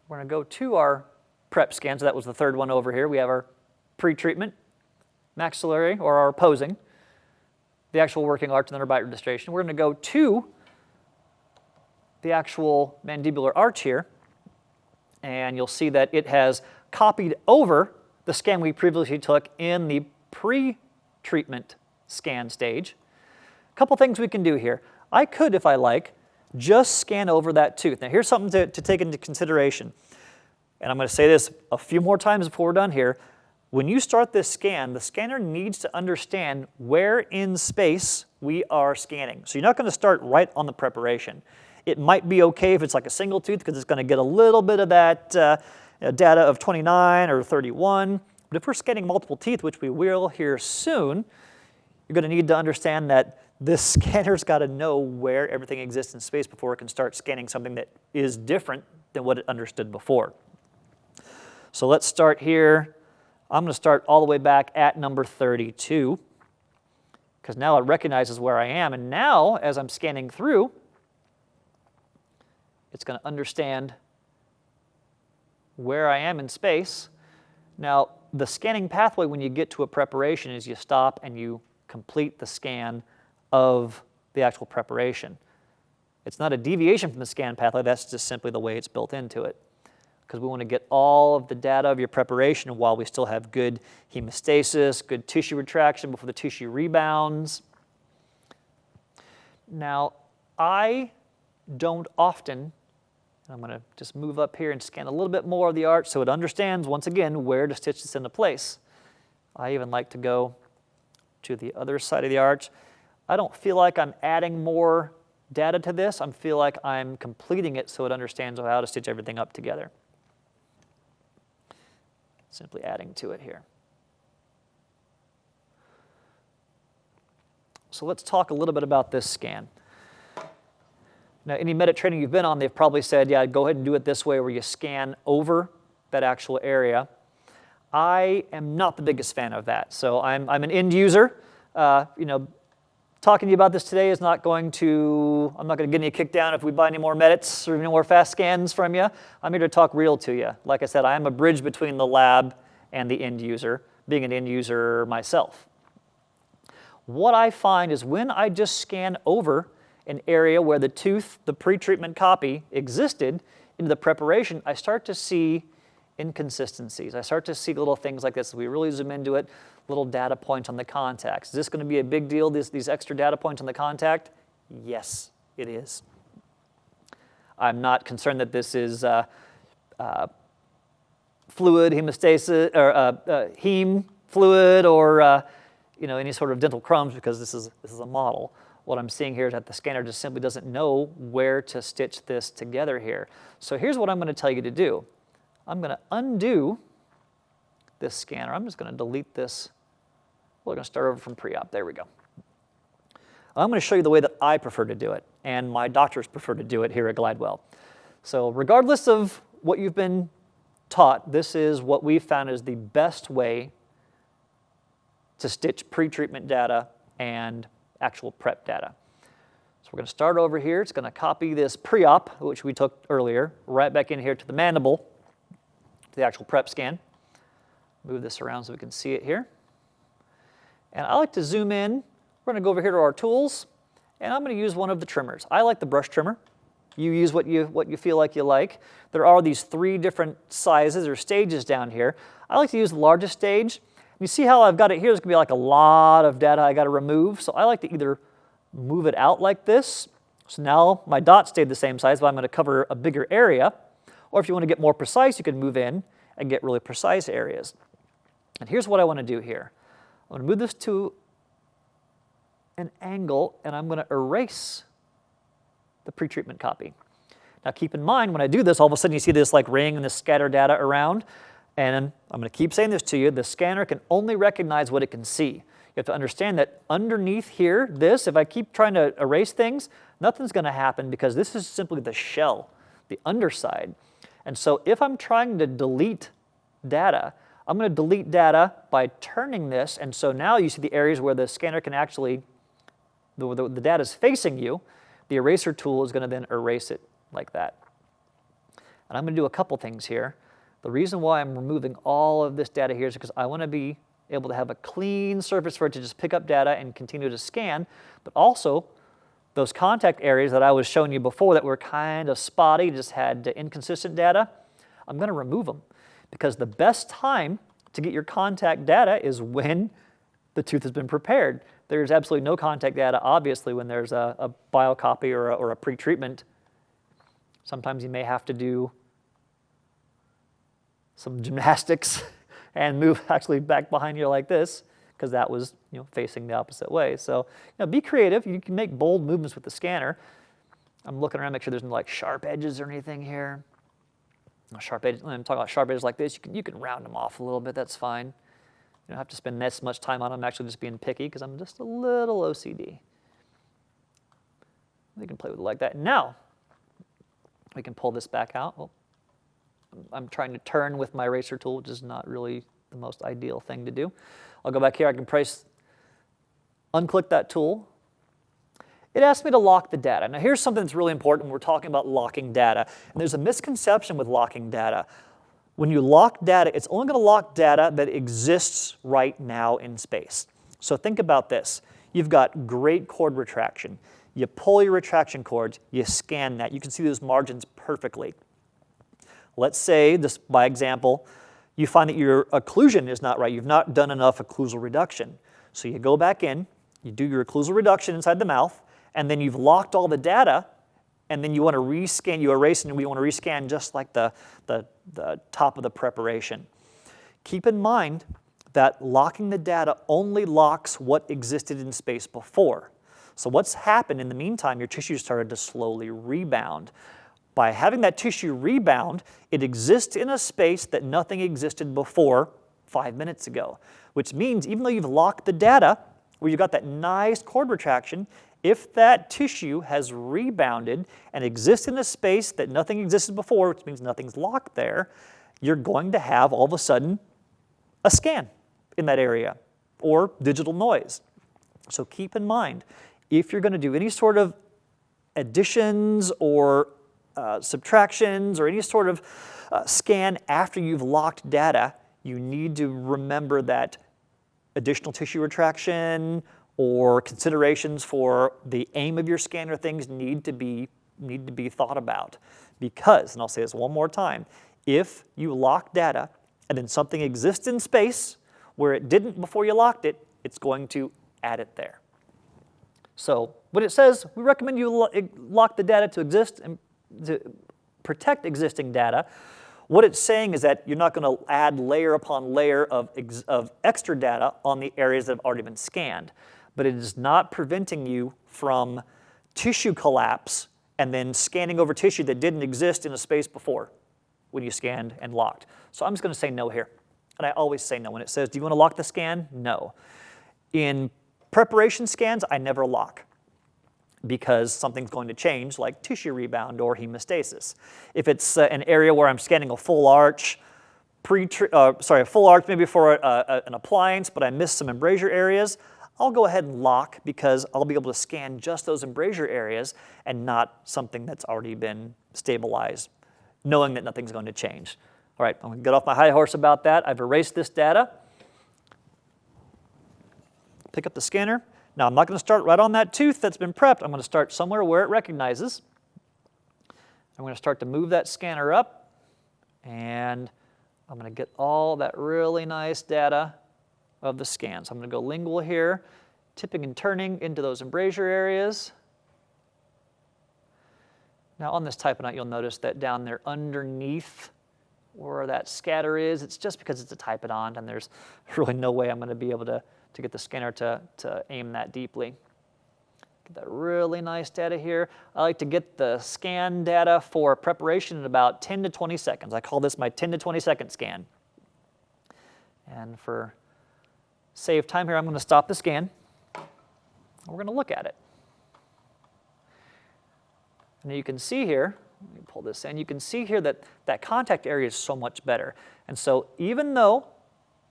We're going to go to our prep scan, so that was the third one over here. We have our pre-treatment, maxillary, or our opposing, the actual working arch, and then our bite registration. We're going to go to the actual mandibular arch here, and you'll see that it has copied over the scan we previously took in the pre-treatment scan stage. A couple things we can do here. I could, if I like, just scan over that tooth. Now here's something to take into consideration. And I'm going to say this a few more times before we're done here. When you start this scan, the scanner needs to understand where in space we are scanning. So you're not going to start right on the preparation. It might be okay if it's like a single tooth because it's going to get a little bit of that data of 29 or 31. But if we're scanning multiple teeth, which we will here soon, you're going to need to understand that this scanner's got to know where everything exists in space before it can start scanning something that is different than what it understood before. So let's start here. I'm going to start all the way back at number 32 because now it recognizes where I am. And now, as I'm scanning through, it's going to understand where I am in space. Now, the scanning pathway when you get to a preparation is you stop and you complete the scan of the actual preparation. It's not a deviation from the scan pathway. That's just simply the way it's built into it, because we want to get all of the data of your preparation while we still have good hemostasis, good tissue retraction before the tissue rebounds. Now, I don't often, I'm going to just move up here and scan a little bit more of the arch so it understands, once again, where to stitch this into place. I even like to go to the other side of the arch. I don't feel like I'm adding more data to this. I feel like I'm completing it so it understands how to stitch everything up together. Simply adding to it here. So let's talk a little bit about this scan. Now, any Medit training you've been on, they've probably said, yeah, go ahead and do it this way where you scan over that actual area. I am not the biggest fan of that. So I'm an end user. Talking to you about this today is not going to, I'm not going to get any kick down if we buy any more Medits or any more fast scans from you. I'm here to talk real to you. Like I said, I am a bridge between the lab and the end user, being an end user myself. What I find is when I just scan over an area where the tooth, the pre-treatment copy, existed into the preparation, I start to see inconsistencies. I start to see little things like this. As we really zoom into it, little data points on the contacts. Is this going to be a big deal, these extra data points on the contact? Yes, it is. I'm not concerned that this is fluid, hemostasis, or heme fluid, or any sort of dental crumbs, because this is a model. What I'm seeing here is that the scanner just simply doesn't know where to stitch this together here. So here's what I'm going to tell you to do. I'm going to undo this scanner. I'm just going to delete this. We're going to start over from pre-op. There we go. I'm going to show you the way that I prefer to do it, and my doctors prefer to do it here at Glidewell. So regardless of what you've been taught, this is what we've found is the best way to stitch pre-treatment data and actual prep data. So we're going to start over here. It's going to copy this pre-op, which we took earlier, right back in here to the mandible. to the actual prep scan. Move this around so we can see it here. And I like to zoom in. We're going to go over here to our tools, and I'm going to use one of the trimmers. I like the brush trimmer. You use what you feel like you like. There are these 3 different sizes or stages down here. I like to use the largest stage. You see how I've got it here? There's going to be like a lot of data I got to remove. So I like to either move it out like this. So now my dot stayed the same size, but I'm going to cover a bigger area. Or if you want to get more precise, you can move in and get really precise areas. And here's what I want to do here. I'm going to move this to an angle, and I'm going to erase the pretreatment copy. Now keep in mind, when I do this, all of a sudden you see this like ring and this scatter data around. And I'm going to keep saying this to you. The scanner can only recognize what it can see. You have to understand that underneath here, if I keep trying to erase things, nothing's going to happen because this is simply the shell, the underside. And so if I'm trying to delete data, I'm going to delete data by turning this. And so now you see the areas where the scanner can actually, the data is facing you. The eraser tool is going to then erase it like that. And I'm going to do a couple things here. The reason why I'm removing all of this data here is because I want to be able to have a clean surface for it to just pick up data and continue to scan, but also those contact areas that I was showing you before that were kind of spotty, just had inconsistent data, I'm going to remove them because the best time to get your contact data is when the tooth has been prepared. There's absolutely no contact data, obviously, when there's a biocopy or a pretreatment. Sometimes you may have to do some gymnastics and move actually back behind you like this because that was facing the opposite way. So be creative. You can make bold movements with the scanner. I'm looking around, make sure there's no like sharp edges or anything here. Sharp edges. When I'm talking about sharp edges like this, you can round them off a little bit. That's fine. You don't have to spend this much time on them. I'm actually just being picky because I'm just a little OCD. We can play with it like that. Now, we can pull this back out. Well, I'm trying to turn with my eraser tool, which is not really the most ideal thing to do. I'll go back here. I can unclick that tool. It asks me to lock the data. Now, here's something that's really important when we're talking about locking data. And there's a misconception with locking data. When you lock data, it's only going to lock data that exists right now in space. So think about this. You've got great cord retraction. You pull your retraction cords, you scan that. You can see those margins perfectly. Let's say, just by example, you find that your occlusion is not right. You've not done enough occlusal reduction. So you go back in, you do your occlusal reduction inside the mouth, and then you've locked all the data, and then you want to rescan, you erase, and we want to rescan just like the top of the preparation. Keep in mind that locking the data only locks what existed in space before. So what's happened in the meantime, your tissue started to slowly rebound. By having that tissue rebound, it exists in a space that nothing existed before 5 minutes ago, which means even though you've locked the data, where you've got that nice cord retraction, if that tissue has rebounded and exists in a space that nothing existed before, which means nothing's locked there, you're going to have all of a sudden a scan in that area or digital noise. So keep in mind, if you're going to do any sort of additions or subtractions or any sort of scan after you've locked data, you need to remember that additional tissue retraction or considerations for the aim of your scan or things need to be thought about. Because, and I'll say this one more time, if you lock data and then something exists in space where it didn't before you locked it, it's going to add it there. So when it says we recommend you lock the data to exist and to protect existing data, what it's saying is that you're not going to add layer upon layer of extra data on the areas that have already been scanned. But it is not preventing you from tissue collapse and then scanning over tissue that didn't exist in a space before when you scanned and locked. So I'm just going to say no here. And I always say no. When it says, do you want to lock the scan? No. In preparation scans, I never lock because something's going to change, like tissue rebound or hemostasis. If it's an area where I'm scanning a full arch, a full arch maybe for an appliance, but I missed some embrasure areas, I'll go ahead and lock because I'll be able to scan just those embrasure areas and not something that's already been stabilized, knowing that nothing's going to change. All right, I'm going to get off my high horse about that. I've erased this data. Pick up the scanner. Now, I'm not going to start right on that tooth that's been prepped. I'm going to start somewhere where it recognizes. I'm going to start to move that scanner up, and I'm going to get all that really nice data of the scan. So I'm going to go lingual here, tipping and turning into those embrasure areas. Now, on this typodont, you'll notice that down there underneath where that scatter is, it's just because it's a typodont, and there's really no way I'm going to be able to get the scanner to aim that deeply. Get that really nice data here. I like to get the scan data for preparation in about 10 to 20 seconds. I call this my 10 to 20 second scan. And for save time here, I'm going to stop the scan. We're going to look at it. And you can see here, let me pull this in, you can see here that that contact area is so much better. And so even though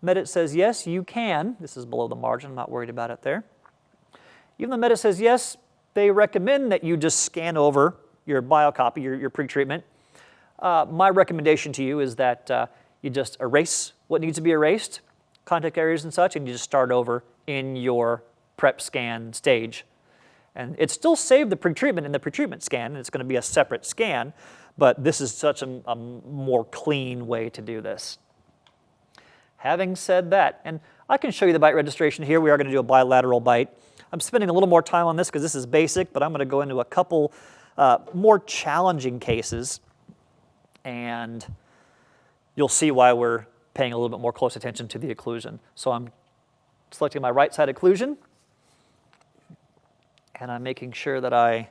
Medit says, yes, you can, this is below the margin, I'm not worried about it there. Even though Medit says, yes, they recommend that you just scan over your biocopy, your pre-treatment. My recommendation to you is that you just erase what needs to be erased, contact areas and such, and you just start over in your prep scan stage. And it still saved the pre-treatment in the pre-treatment scan, and it's going to be a separate scan, but this is such a more clean way to do this. Having said that, and I can show you the bite registration here. We are going to do a bilateral bite. I'm spending a little more time on this because this is basic, but I'm going to go into a couple more challenging cases, and you'll see why we're paying a little bit more close attention to the occlusion. So I'm selecting my right side occlusion, and I'm making sure that I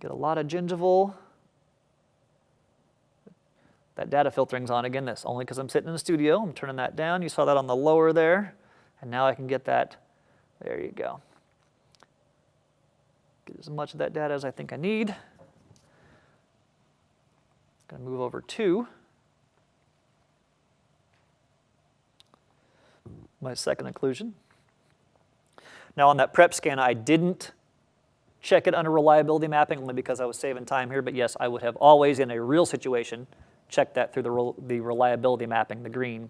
get a lot of gingival. That data filtering's on again. That's only because I'm sitting in the studio. I'm turning that down. You saw that on the lower there. And now I can get that. There you go. Get as much of that data as I think I need. Going to move over to my second occlusion. Now on that prep scan, I didn't check it under reliability mapping only because I was saving time here, but yes, I would have always in a real situation checked that through the reliability mapping, the green.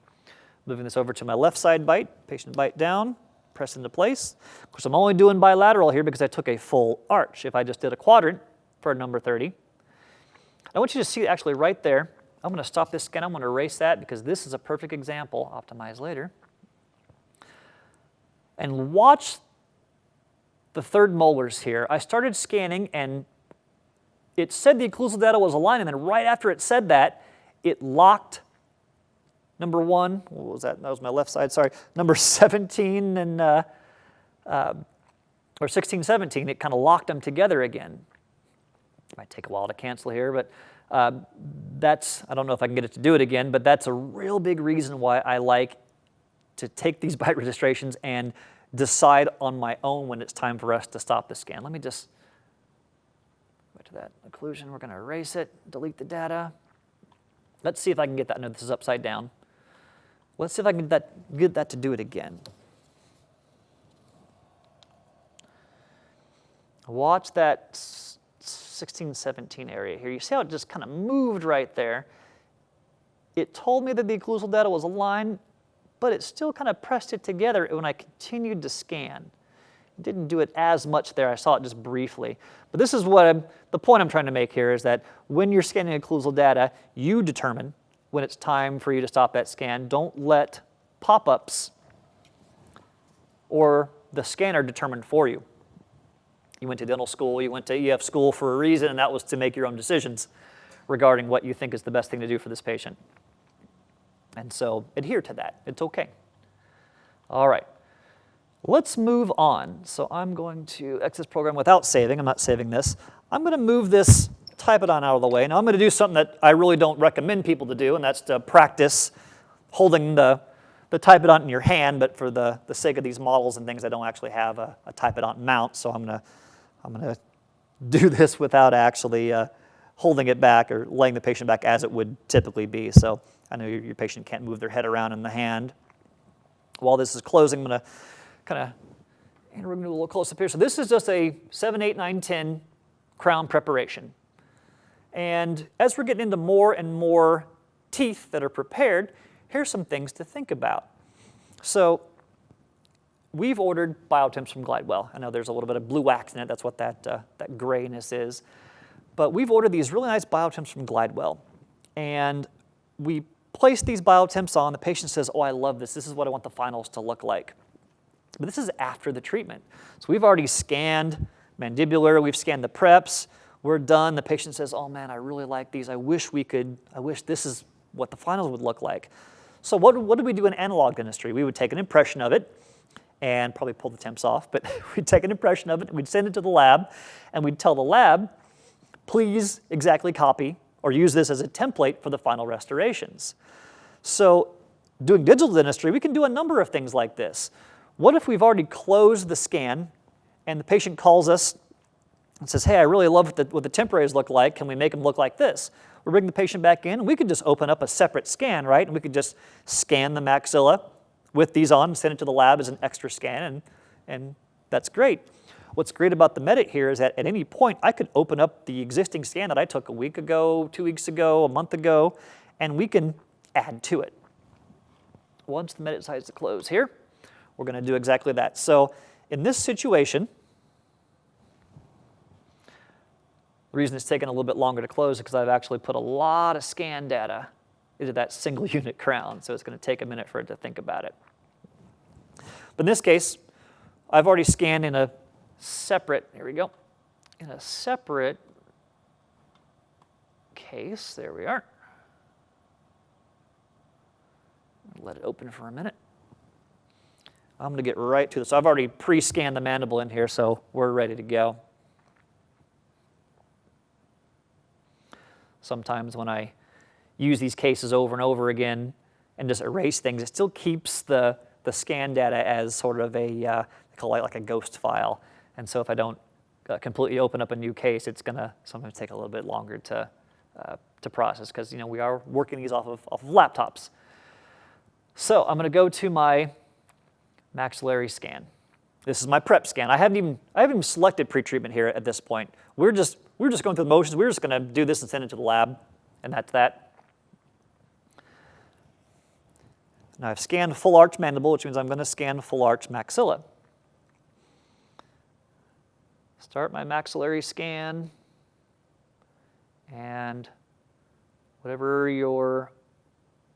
Moving this over to my left side bite, patient bite down, press into place. Of course, I'm only doing bilateral here because I took a full arch. If I just did a quadrant for a number 30, I want you to see actually right there. I'm going to stop this scan. I'm going to erase that because this is a perfect example. Optimize later. And watch the third molars here. I started scanning and it said the occlusal data was aligned, and then right after it said that, it locked number 1, what was that? That was my left side, sorry. Number 17 and, or 16, 17, it kind of locked them together again. It might take a while to cancel here, but that's, I don't know if I can get it to do it again, but that's a real big reason why I like to take these bite registrations and decide on my own when it's time for us to stop the scan. Let me just go to that occlusion. We're going to erase it, delete the data. Let's see if I can get that. No, this is upside down. Let's see if I can get that to do it again. Watch that 16, 17 area here. You see how it just kind of moved right there? It told me that the occlusal data was aligned, but it still kind of pressed it together when I continued to scan. It didn't do it as much there. I saw it just briefly. But this is what the point I'm trying to make here is that when you're scanning occlusal data, you determine when it's time for you to stop that scan. Don't let pop-ups or the scanner determine for you. You went to dental school, you went to EF school for a reason, and that was to make your own decisions regarding what you think is the best thing to do for this patient. And so adhere to that. It's okay. All right. Let's move on. So I'm going to exit this program without saving. I'm not saving this. I'm going to move this typodont out of the way. Now I'm going to do something that I really don't recommend people to do, and that's to practice holding the typodont in your hand, but for the sake of these models and things, I don't actually have a typodont mount, so I'm going to do this without actually holding it back or laying the patient back as it would typically be. So I know your patient can't move their head around in the hand. While this is closing, I'm going to kind of, and we're going to do a little close up here. So this is just a 7, 8, 9, 10 crown preparation. And as we're getting into more and more teeth that are prepared, here's some things to think about. So we've ordered biotemps from Glidewell. I know there's a little bit of blue wax in it. That's what that grayness is. But we've ordered these really nice biotemps from Glidewell. And we place these biotemps on. The patient says, oh, I love this. This is what I want the finals to look like. But this is after the treatment. So we've already scanned mandibular. We've scanned the preps. We're done. The patient says, oh, man, I really like these. I wish this is what the finals would look like. So what do we do in analog dentistry? We would take an impression of it and probably pull the temps off, but we'd take an impression of it, and we'd send it to the lab, and we'd tell the lab, please exactly copy or use this as a template for the final restorations. So doing digital dentistry, we can do a number of things like this. What if we've already closed the scan and the patient calls us and says, hey, I really love what the temporaries look like. Can we make them look like this? We bring the patient back in, and we could just open up a separate scan, right? And we could just scan the maxilla with these on and send it to the lab as an extra scan, and that's great. What's great about the Medit here is that at any point, I could open up the existing scan that I took a week ago, 2 weeks ago, a month ago, and we can add to it. Once the Medit decides to close here, we're going to do exactly that. So in this situation, the reason it's taken a little bit longer to close is because I've actually put a lot of scan data into that single unit crown, so it's going to take a minute for it to think about it. But in this case, I've already scanned in a separate, here we go, in a separate case. There we are. Let it open for a minute. I'm going to get right to this. So I've already pre-scanned the mandible in here, so we're ready to go. Sometimes when I use these cases over and over again and just erase things, it still keeps the scan data as sort of a, they call it like a ghost file. And so if I don't completely open up a new case, it's going to sometimes take a little bit longer to process because, you know, we are working these off of laptops. So I'm going to go to my maxillary scan. This is my prep scan. I haven't even selected pretreatment here at this point. We're just going through the motions. We're just going to do this and send it to the lab, and that's that. Now I've scanned full arch mandible, which means I'm going to scan full arch maxilla. Start my maxillary scan, and whatever your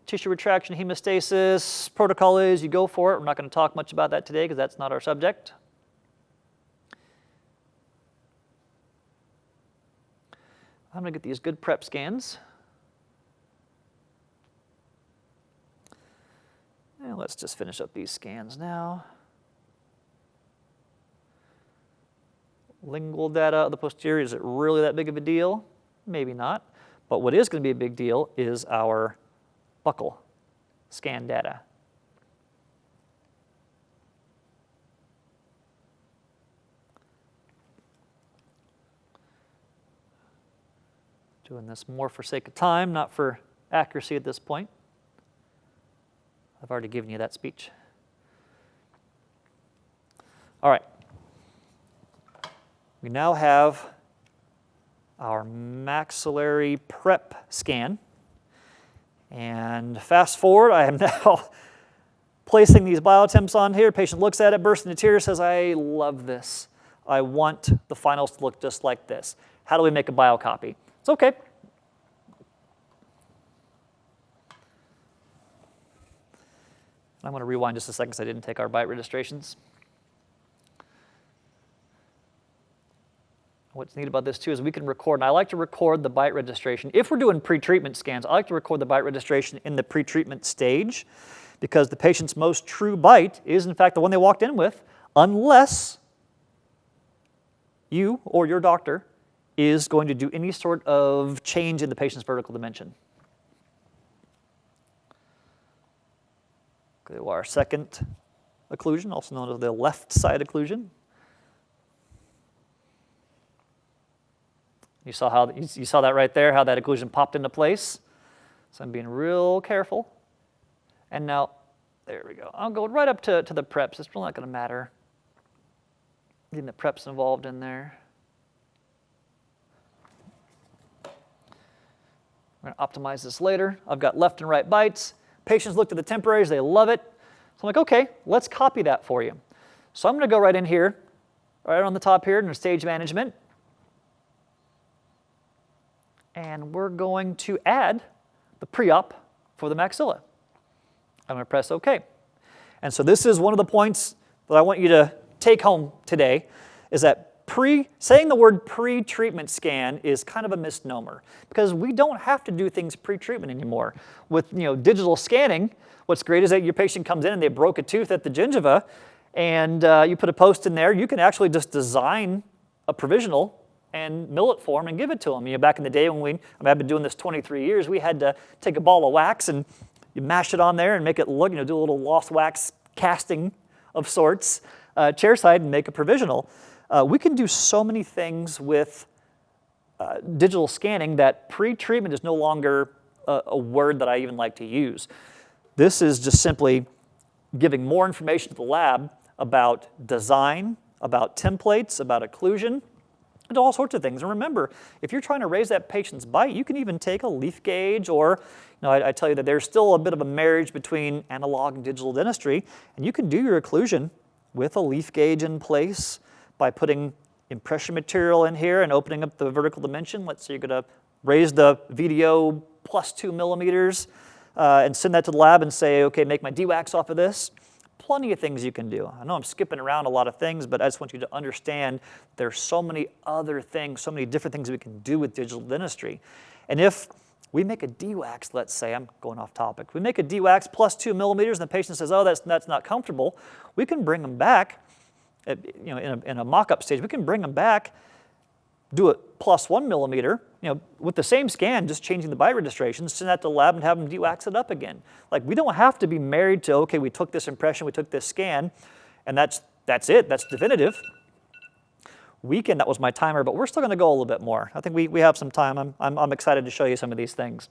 tissue retraction hemostasis protocol is, you go for it. We're not going to talk much about that today because that's not our subject. I'm going to get these good prep scans. And let's just finish up these scans now. Lingual data of the posterior, is it really that big of a deal? Maybe not. But what is going to be a big deal is our buccal scan data. Doing this more for sake of time, not for accuracy at this point. I've already given you that speech. All right. We now have our maxillary prep scan. And fast forward, I am now placing these biotemps on here. Patient looks at it, bursts into tears, says, I love this. I want the finals to look just like this. How do we make a biocopy? It's okay. I'm going to rewind just a second because I didn't take our bite registrations. What's neat about this too is we can record, and I like to record the bite registration. If we're doing pre-treatment scans, I like to record the bite registration in the pre-treatment stage because the patient's most true bite is in fact the one they walked in with, unless you or your doctor is going to do any sort of change in the patient's vertical dimension. Okay, well, our second occlusion, also known as the left side occlusion. You saw that right there, how that occlusion popped into place. So I'm being real careful. And now, there we go. I'll go right up to the preps. It's really not going to matter. Getting the preps involved in there. We're going to optimize this later. I've got left and right bites. Patients looked at the temporaries, they love it. So I'm like, okay, let's copy that for you. So I'm going to go right in here, right on the top here in the stage management. And we're going to add the pre-op for the maxilla. I'm going to press OK. And so this is one of the points that I want you to take home today, is that saying the word pre-treatment scan is kind of a misnomer, because we don't have to do things pre-treatment anymore. With digital scanning, what's great is that your patient comes in and they broke a tooth at the gingiva, and you put a post in there. You can actually just design a provisional and mill it for them and give it to them. Back in the day when I've been doing this 23 years, we had to take a ball of wax and you mash it on there and make it look, do a little lost wax casting of sorts, chairside, and make a provisional. We can do so many things with digital scanning that pre-treatment is no longer a word that I even like to use. This is just simply giving more information to the lab about design, about templates, about occlusion, and all sorts of things. And remember, if you're trying to raise that patient's bite, you can even take a leaf gauge, or I tell you that there's still a bit of a marriage between analog and digital dentistry, and you can do your occlusion with a leaf gauge in place by putting impression material in here and opening up the vertical dimension. Let's say you're going to raise the VDO plus 2 millimeters and send that to the lab and say, okay, make my DWAX off of this. Plenty of things you can do. I know I'm skipping around a lot of things, but I just want you to understand there's so many other things, so many different things we can do with digital dentistry. And if we make a DWAX, let's say, I'm going off topic, we make a DWAX plus 2 millimeters and the patient says, oh, that's not comfortable, we can bring them back, in a mock-up stage, we can bring them back, do it plus 1 millimeter, with the same scan, just changing the bite registration, send that to the lab and have them DWAX it up again. Like, we don't have to be married to, okay, we took this impression, we took this scan, and that's it, that's definitive. That was my timer, but we're still going to go a little bit more. I think we have some time. I'm excited to show you some of these things.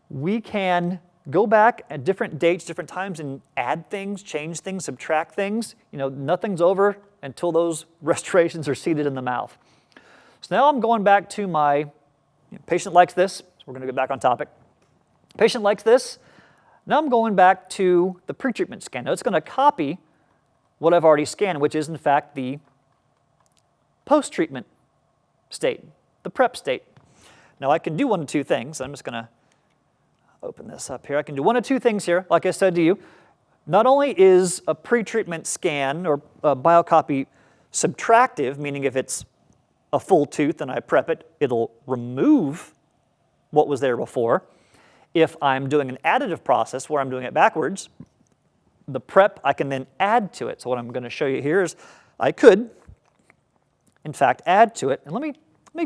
We can go back at different dates, different times, and add things, change things, subtract things. Nothing's over until those restorations are seated in the mouth. So now I'm going back to my patient likes this. So we're going to get back on topic. Patient likes this. Now I'm going back to the pre-treatment scan. Now it's going to copy what I've already scanned, which is in fact the post-treatment state, the prep state. Now I can do one of two things. I'm just going to open this up here. I can do one of two things here. Like I said to you, not only is a pre-treatment scan or a biocopy subtractive, meaning if it's a full tooth and I prep it, it'll remove what was there before. If I'm doing an additive process where I'm doing it backwards, the prep I can then add to it. So what I'm going to show you here is I could, in fact, add to it. And let me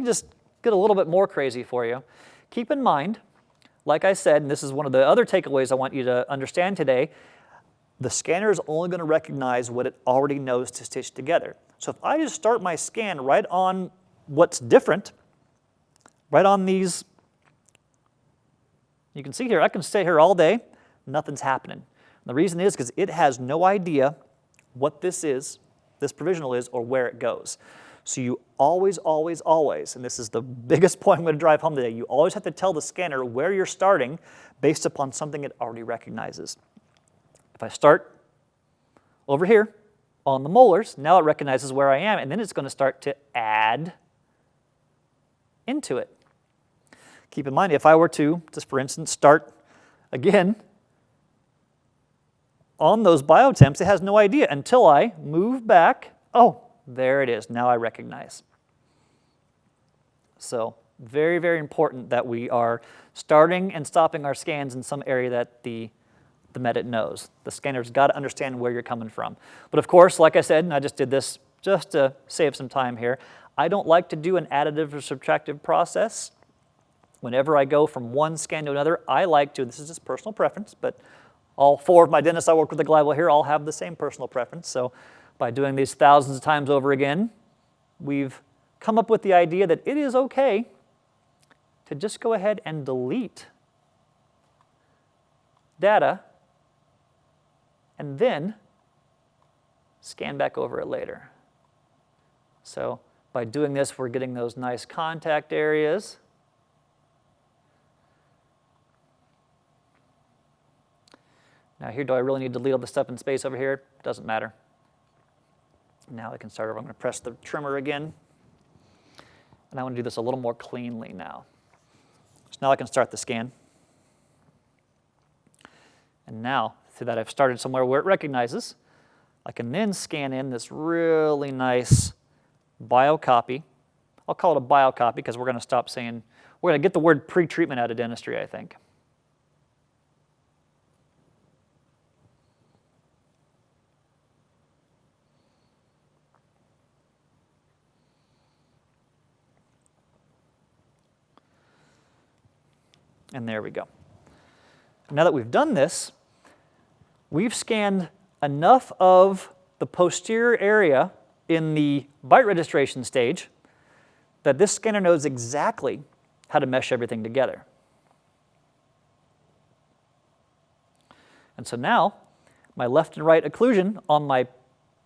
just get a little bit more crazy for you. Keep in mind, like I said, and this is one of the other takeaways I want you to understand today, the scanner is only going to recognize what it already knows to stitch together. So if I just start my scan right on what's different, right on these, you can see here, I can stay here all day, nothing's happening. And the reason is because it has no idea what this is, this provisional is, or where it goes. So you always, always, always, and this is the biggest point I'm going to drive home today, you always have to tell the scanner where you're starting based upon something it already recognizes. If I start over here on the molars, now it recognizes where I am, and then it's going to start to add into it. Keep in mind, if I were to, just for instance, start again on those biotemps, it has no idea until I move back. Oh, there it is. Now I recognize. So very, very important that we are starting and stopping our scans in some area that the MEDIT knows. The scanner's got to understand where you're coming from. But of course, like I said, and I just did this just to save some time here, I don't like to do an additive or subtractive process. Whenever I go from one scan to another, I like to, this is just personal preference, but all 4 of my dentists I work with the Glidewell here all have the same personal preference. So by doing these thousands of times over again, we've come up with the idea that it is okay to just go ahead and delete data and then scan back over it later. So by doing this, we're getting those nice contact areas. Now here, do I really need to delete all the stuff in space over here? Doesn't matter. Now I can start over. I'm going to press the trimmer again. And I want to do this a little more cleanly now. So now I can start the scan. And now, see that I've started somewhere where it recognizes, I can then scan in this really nice biocopy. I'll call it a biocopy because we're going to stop saying, we're going to get the word pre-treatment out of dentistry, I think. And there we go. Now that we've done this, we've scanned enough of the posterior area in the bite registration stage that this scanner knows exactly how to mesh everything together. And so now, my left and right occlusion on my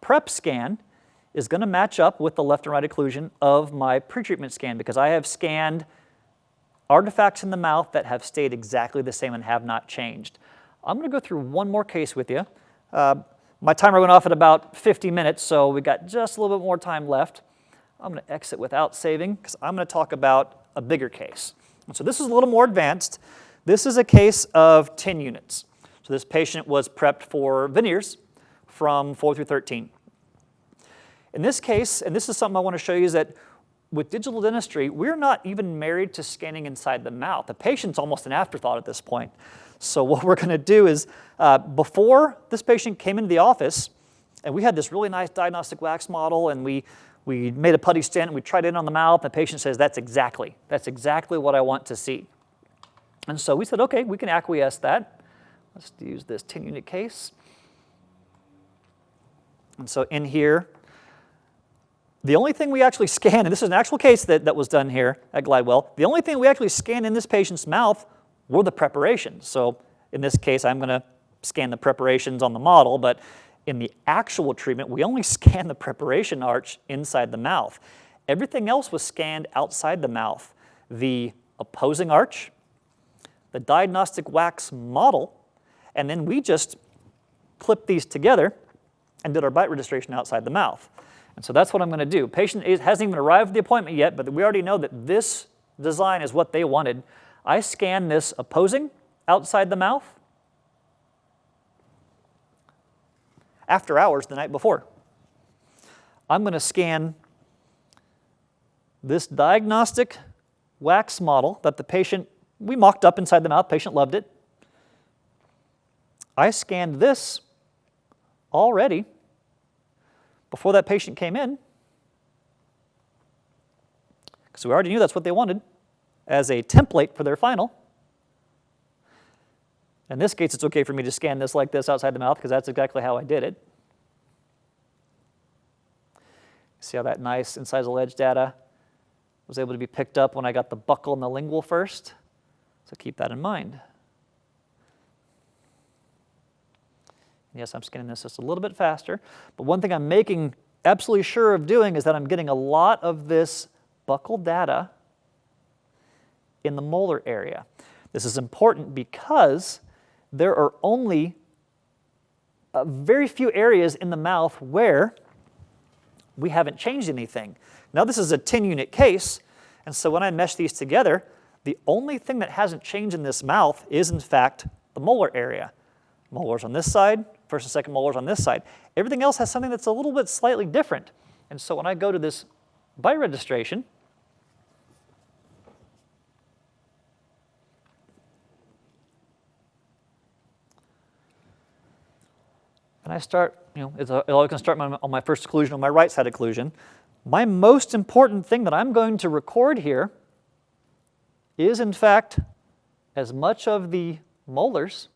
prep scan is going to match up with the left and right occlusion of my pre-treatment scan because I have scanned artifacts in the mouth that have stayed exactly the same and have not changed. I'm going to go through one more case with you. My timer went off at about 50 minutes, so we got just a little bit more time left. I'm going to exit without saving because I'm going to talk about a bigger case. And so this is a little more advanced. This is a case of 10 units. So this patient was prepped for veneers from 4 through 13. In this case, and this is something I want to show you, is that with digital dentistry, we're not even married to scanning inside the mouth. The patient's almost an afterthought at this point. So what we're going to do is, before this patient came into the office, and we had this really nice diagnostic wax model, and we made a putty stent, and we tried it in on the mouth, and the patient says, that's exactly what I want to see. And so we said, okay, we can acquiesce that. Let's use this 10-unit case. And so in here, the only thing we actually scanned, and this is an actual case that was done here at Glidewell, the only thing we actually scanned in this patient's mouth were the preparations. So in this case, I'm going to scan the preparations on the model, but in the actual treatment, we only scanned the preparation arch inside the mouth. Everything else was scanned outside the mouth. The opposing arch, the diagnostic wax model, and then we just clipped these together and did our bite registration outside the mouth. And so that's what I'm going to do. Patient hasn't even arrived at the appointment yet, but we already know that this design is what they wanted. I scan this opposing outside the mouth after hours the night before. I'm going to scan this diagnostic wax model that the patient, we mocked up inside the mouth, patient loved it. I scanned this already before that patient came in, because we already knew that's what they wanted as a template for their final. In this case, it's okay for me to scan this like this outside the mouth because that's exactly how I did it. See how that nice incisal edge data was able to be picked up when I got the buccal and the lingual first? So keep that in mind. Yes, I'm scanning this just a little bit faster, but one thing I'm making absolutely sure of doing is that I'm getting a lot of this buccal data in the molar area. This is important because there are only very few areas in the mouth where we haven't changed anything. Now this is a 10-unit case, and so when I mesh these together, the only thing that hasn't changed in this mouth is in fact the molar area. Molars on this side, first and second molars on this side. Everything else has something that's a little bit slightly different. And so when I go to this bite registration, and I start, it's always going to start on my first occlusion, on my right side occlusion. My most important thing that I'm going to record here is, in fact, as much of the molars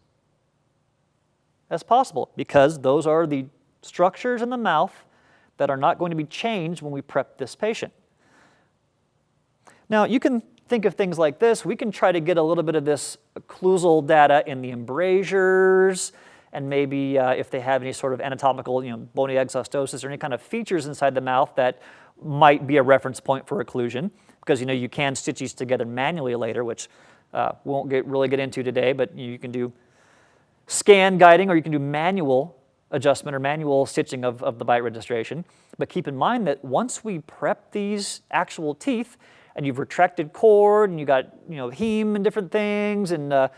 as possible, because those are the structures in the mouth that are not going to be changed when we prep this patient. Now, you can think of things like this. We can try to get a little bit of this occlusal data in the embrasures, and maybe if they have any sort of anatomical, bony exostosis or any kind of features inside the mouth that might be a reference point for occlusion, because you can stitch these together manually later, which we won't really get into today, but you can do scan guiding, or you can do manual adjustment or manual stitching of the bite registration. But keep in mind that once we prep these actual teeth, and you've retracted cord, and you got heme and different things, and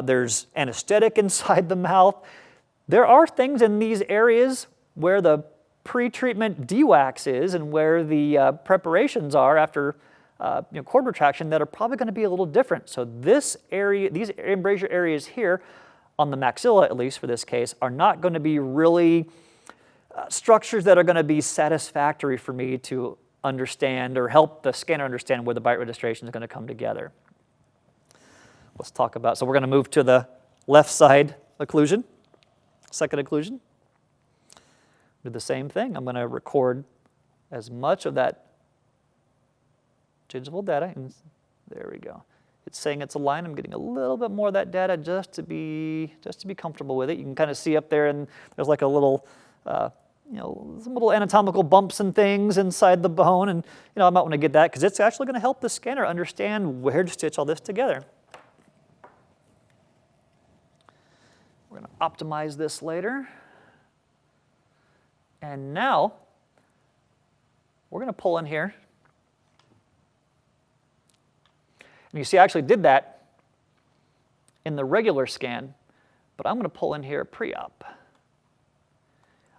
there's anesthetic inside the mouth, there are things in these areas where the pre-treatment dewax is and where the preparations are after cord retraction that are probably going to be a little different. So this area, these embrasure areas here, on the maxilla at least for this case, are not going to be really structures that are going to be satisfactory for me to understand or help the scanner understand where the bite registration is going to come together. Let's talk about, so we're going to move to the left side occlusion, second occlusion. Do the same thing. I'm going to record as much of that gingival data, and there we go. It's saying it's aligned. I'm getting a little bit more of that data just to be comfortable with it. You can kind of see up there, and there's like a little, some little anatomical bumps and things inside the bone, and I might want to get that because it's actually going to help the scanner understand where to stitch all this together. We're going to optimize this later. And now we're going to pull in here. And you see I actually did that in the regular scan, but I'm going to pull in here pre-op.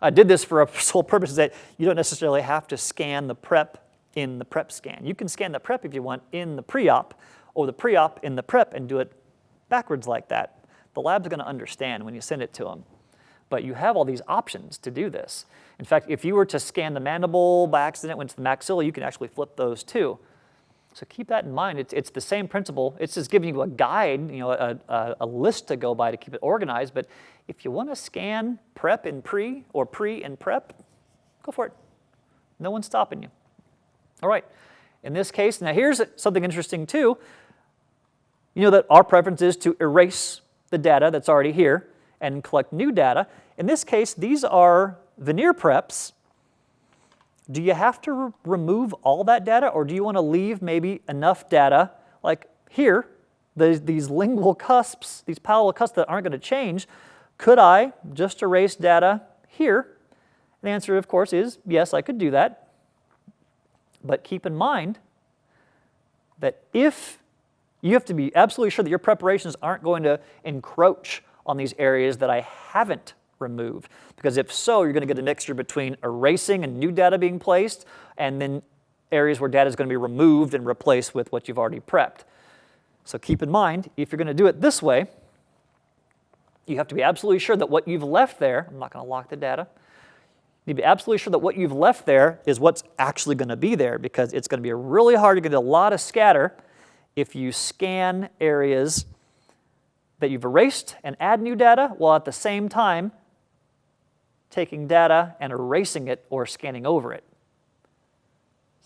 I did this for a sole purpose that you don't necessarily have to scan the prep in the prep scan. You can scan the prep if you want in the pre-op, or the pre-op in the prep, and do it backwards like that. The lab's going to understand when you send it to them. But you have all these options to do this. In fact, if you were to scan the mandible by accident, went to the maxilla, you can actually flip those too. So keep that in mind. It's the same principle. It's just giving you a guide, a list to go by to keep it organized. But if you want to scan prep and pre, or pre and prep, go for it. No one's stopping you. All right. In this case, now here's something interesting too. You know that our preference is to erase the data that's already here and collect new data. In this case, these are veneer preps. Do you have to remove all that data, or do you want to leave maybe enough data, like here, these lingual cusps, these palatal cusps that aren't going to change? Could I just erase data here? The answer, of course, is yes, I could do that. But keep in mind that if you have to be absolutely sure that your preparations aren't going to encroach on these areas that I haven't removed. Because if so, you're going to get a mixture between erasing and new data being placed, and then areas where data is going to be removed and replaced with what you've already prepped. So keep in mind, if you're going to do it this way, you have to be absolutely sure that what you've left there, I'm not going to lock the data, you need to be absolutely sure that what you've left there is what's actually going to be there, because it's going to be really hard to get a lot of scatter if you scan areas that you've erased and add new data, while at the same time taking data and erasing it or scanning over it.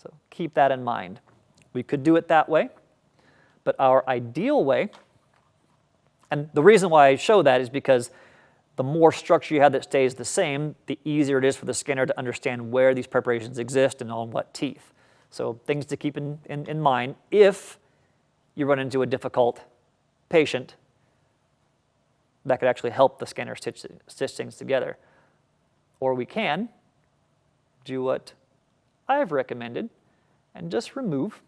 So keep that in mind. We could do it that way, but our ideal way, and the reason why I show that is because the more structure you have that stays the same, the easier it is for the scanner to understand where these preparations exist and on what teeth. So things to keep in mind if you run into a difficult patient that could actually help the scanner stitch things together. Or we can do what I've recommended and just remove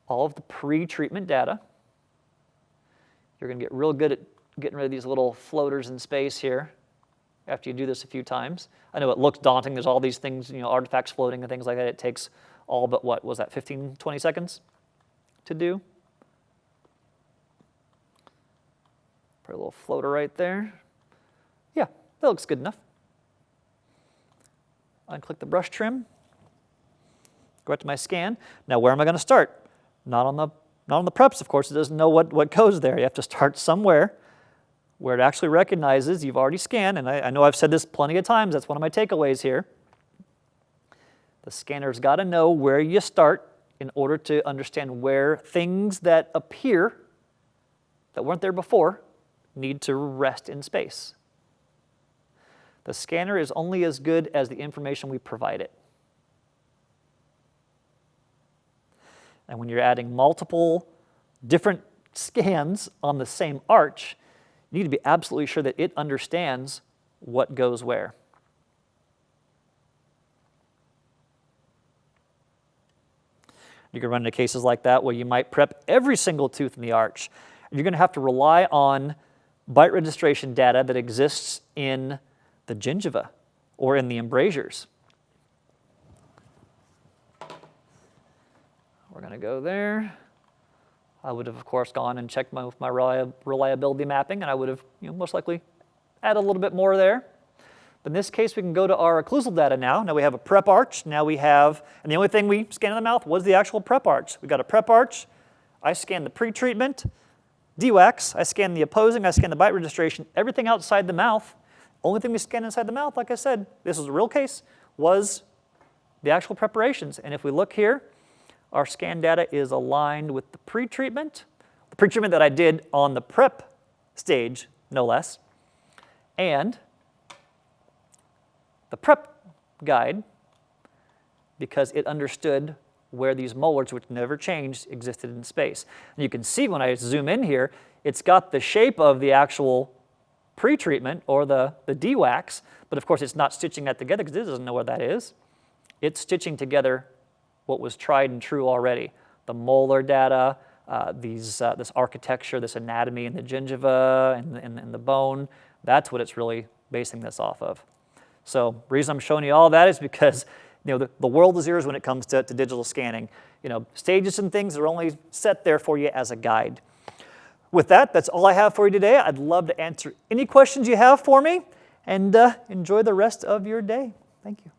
all of the pre-treatment data. You're going to get real good at getting rid of these little floaters in space here after you do this a few times. I know it looks daunting. There's all these things, artifacts floating and things like that. It takes all but, what was that, 15, 20 seconds to do? Put a little floater right there. Yeah, that looks good enough. Unclick the brush trim. Go back to my scan. Now where am I going to start? Not on the preps, of course. It doesn't know what goes there. You have to start somewhere where it actually recognizes you've already scanned. And I know I've said this plenty of times. That's one of my takeaways here. The scanner's got to know where you start in order to understand where things that appear that weren't there before need to rest in space. The scanner is only as good as the information we provide it. And when you're adding multiple different scans on the same arch, You need to be absolutely sure that it understands what goes where. You can run into cases like that where you might prep every single tooth in the arch. You're going to have to rely on bite registration data that exists in the gingiva or in the embrasures. We're going to go there. I would have, of course, gone and checked with my reliability mapping, and I would have most likely added a little bit more there. But in this case, we can go to our occlusal data now. Now we have a prep arch. Now we have, and the only thing we scanned in the mouth was the actual prep arch. We got a prep arch. I scanned the pre-treatment, DWAX. I scanned the opposing. I scanned the bite registration. Everything outside the mouth. Only thing we scanned inside the mouth, like I said, this was a real case, was the actual preparations. And if we look here, our scan data is aligned with the pre-treatment that I did on the prep stage, no less, and the prep guide, because it understood where these molars, which never changed, existed in space. And you can see when I zoom in here, it's got the shape of the actual pre-treatment or the DWAX, but of course it's not stitching that together because it doesn't know what that is. It's stitching together what was tried and true already. The molar data, this architecture, this anatomy in the gingiva and the bone, that's what it's really basing this off of. So the reason I'm showing you all that is because the world is yours when it comes to digital scanning. Stages and things are only set there for you as a guide. With that, that's all I have for you today. I'd love to answer any questions you have for me, and enjoy the rest of your day. Thank you.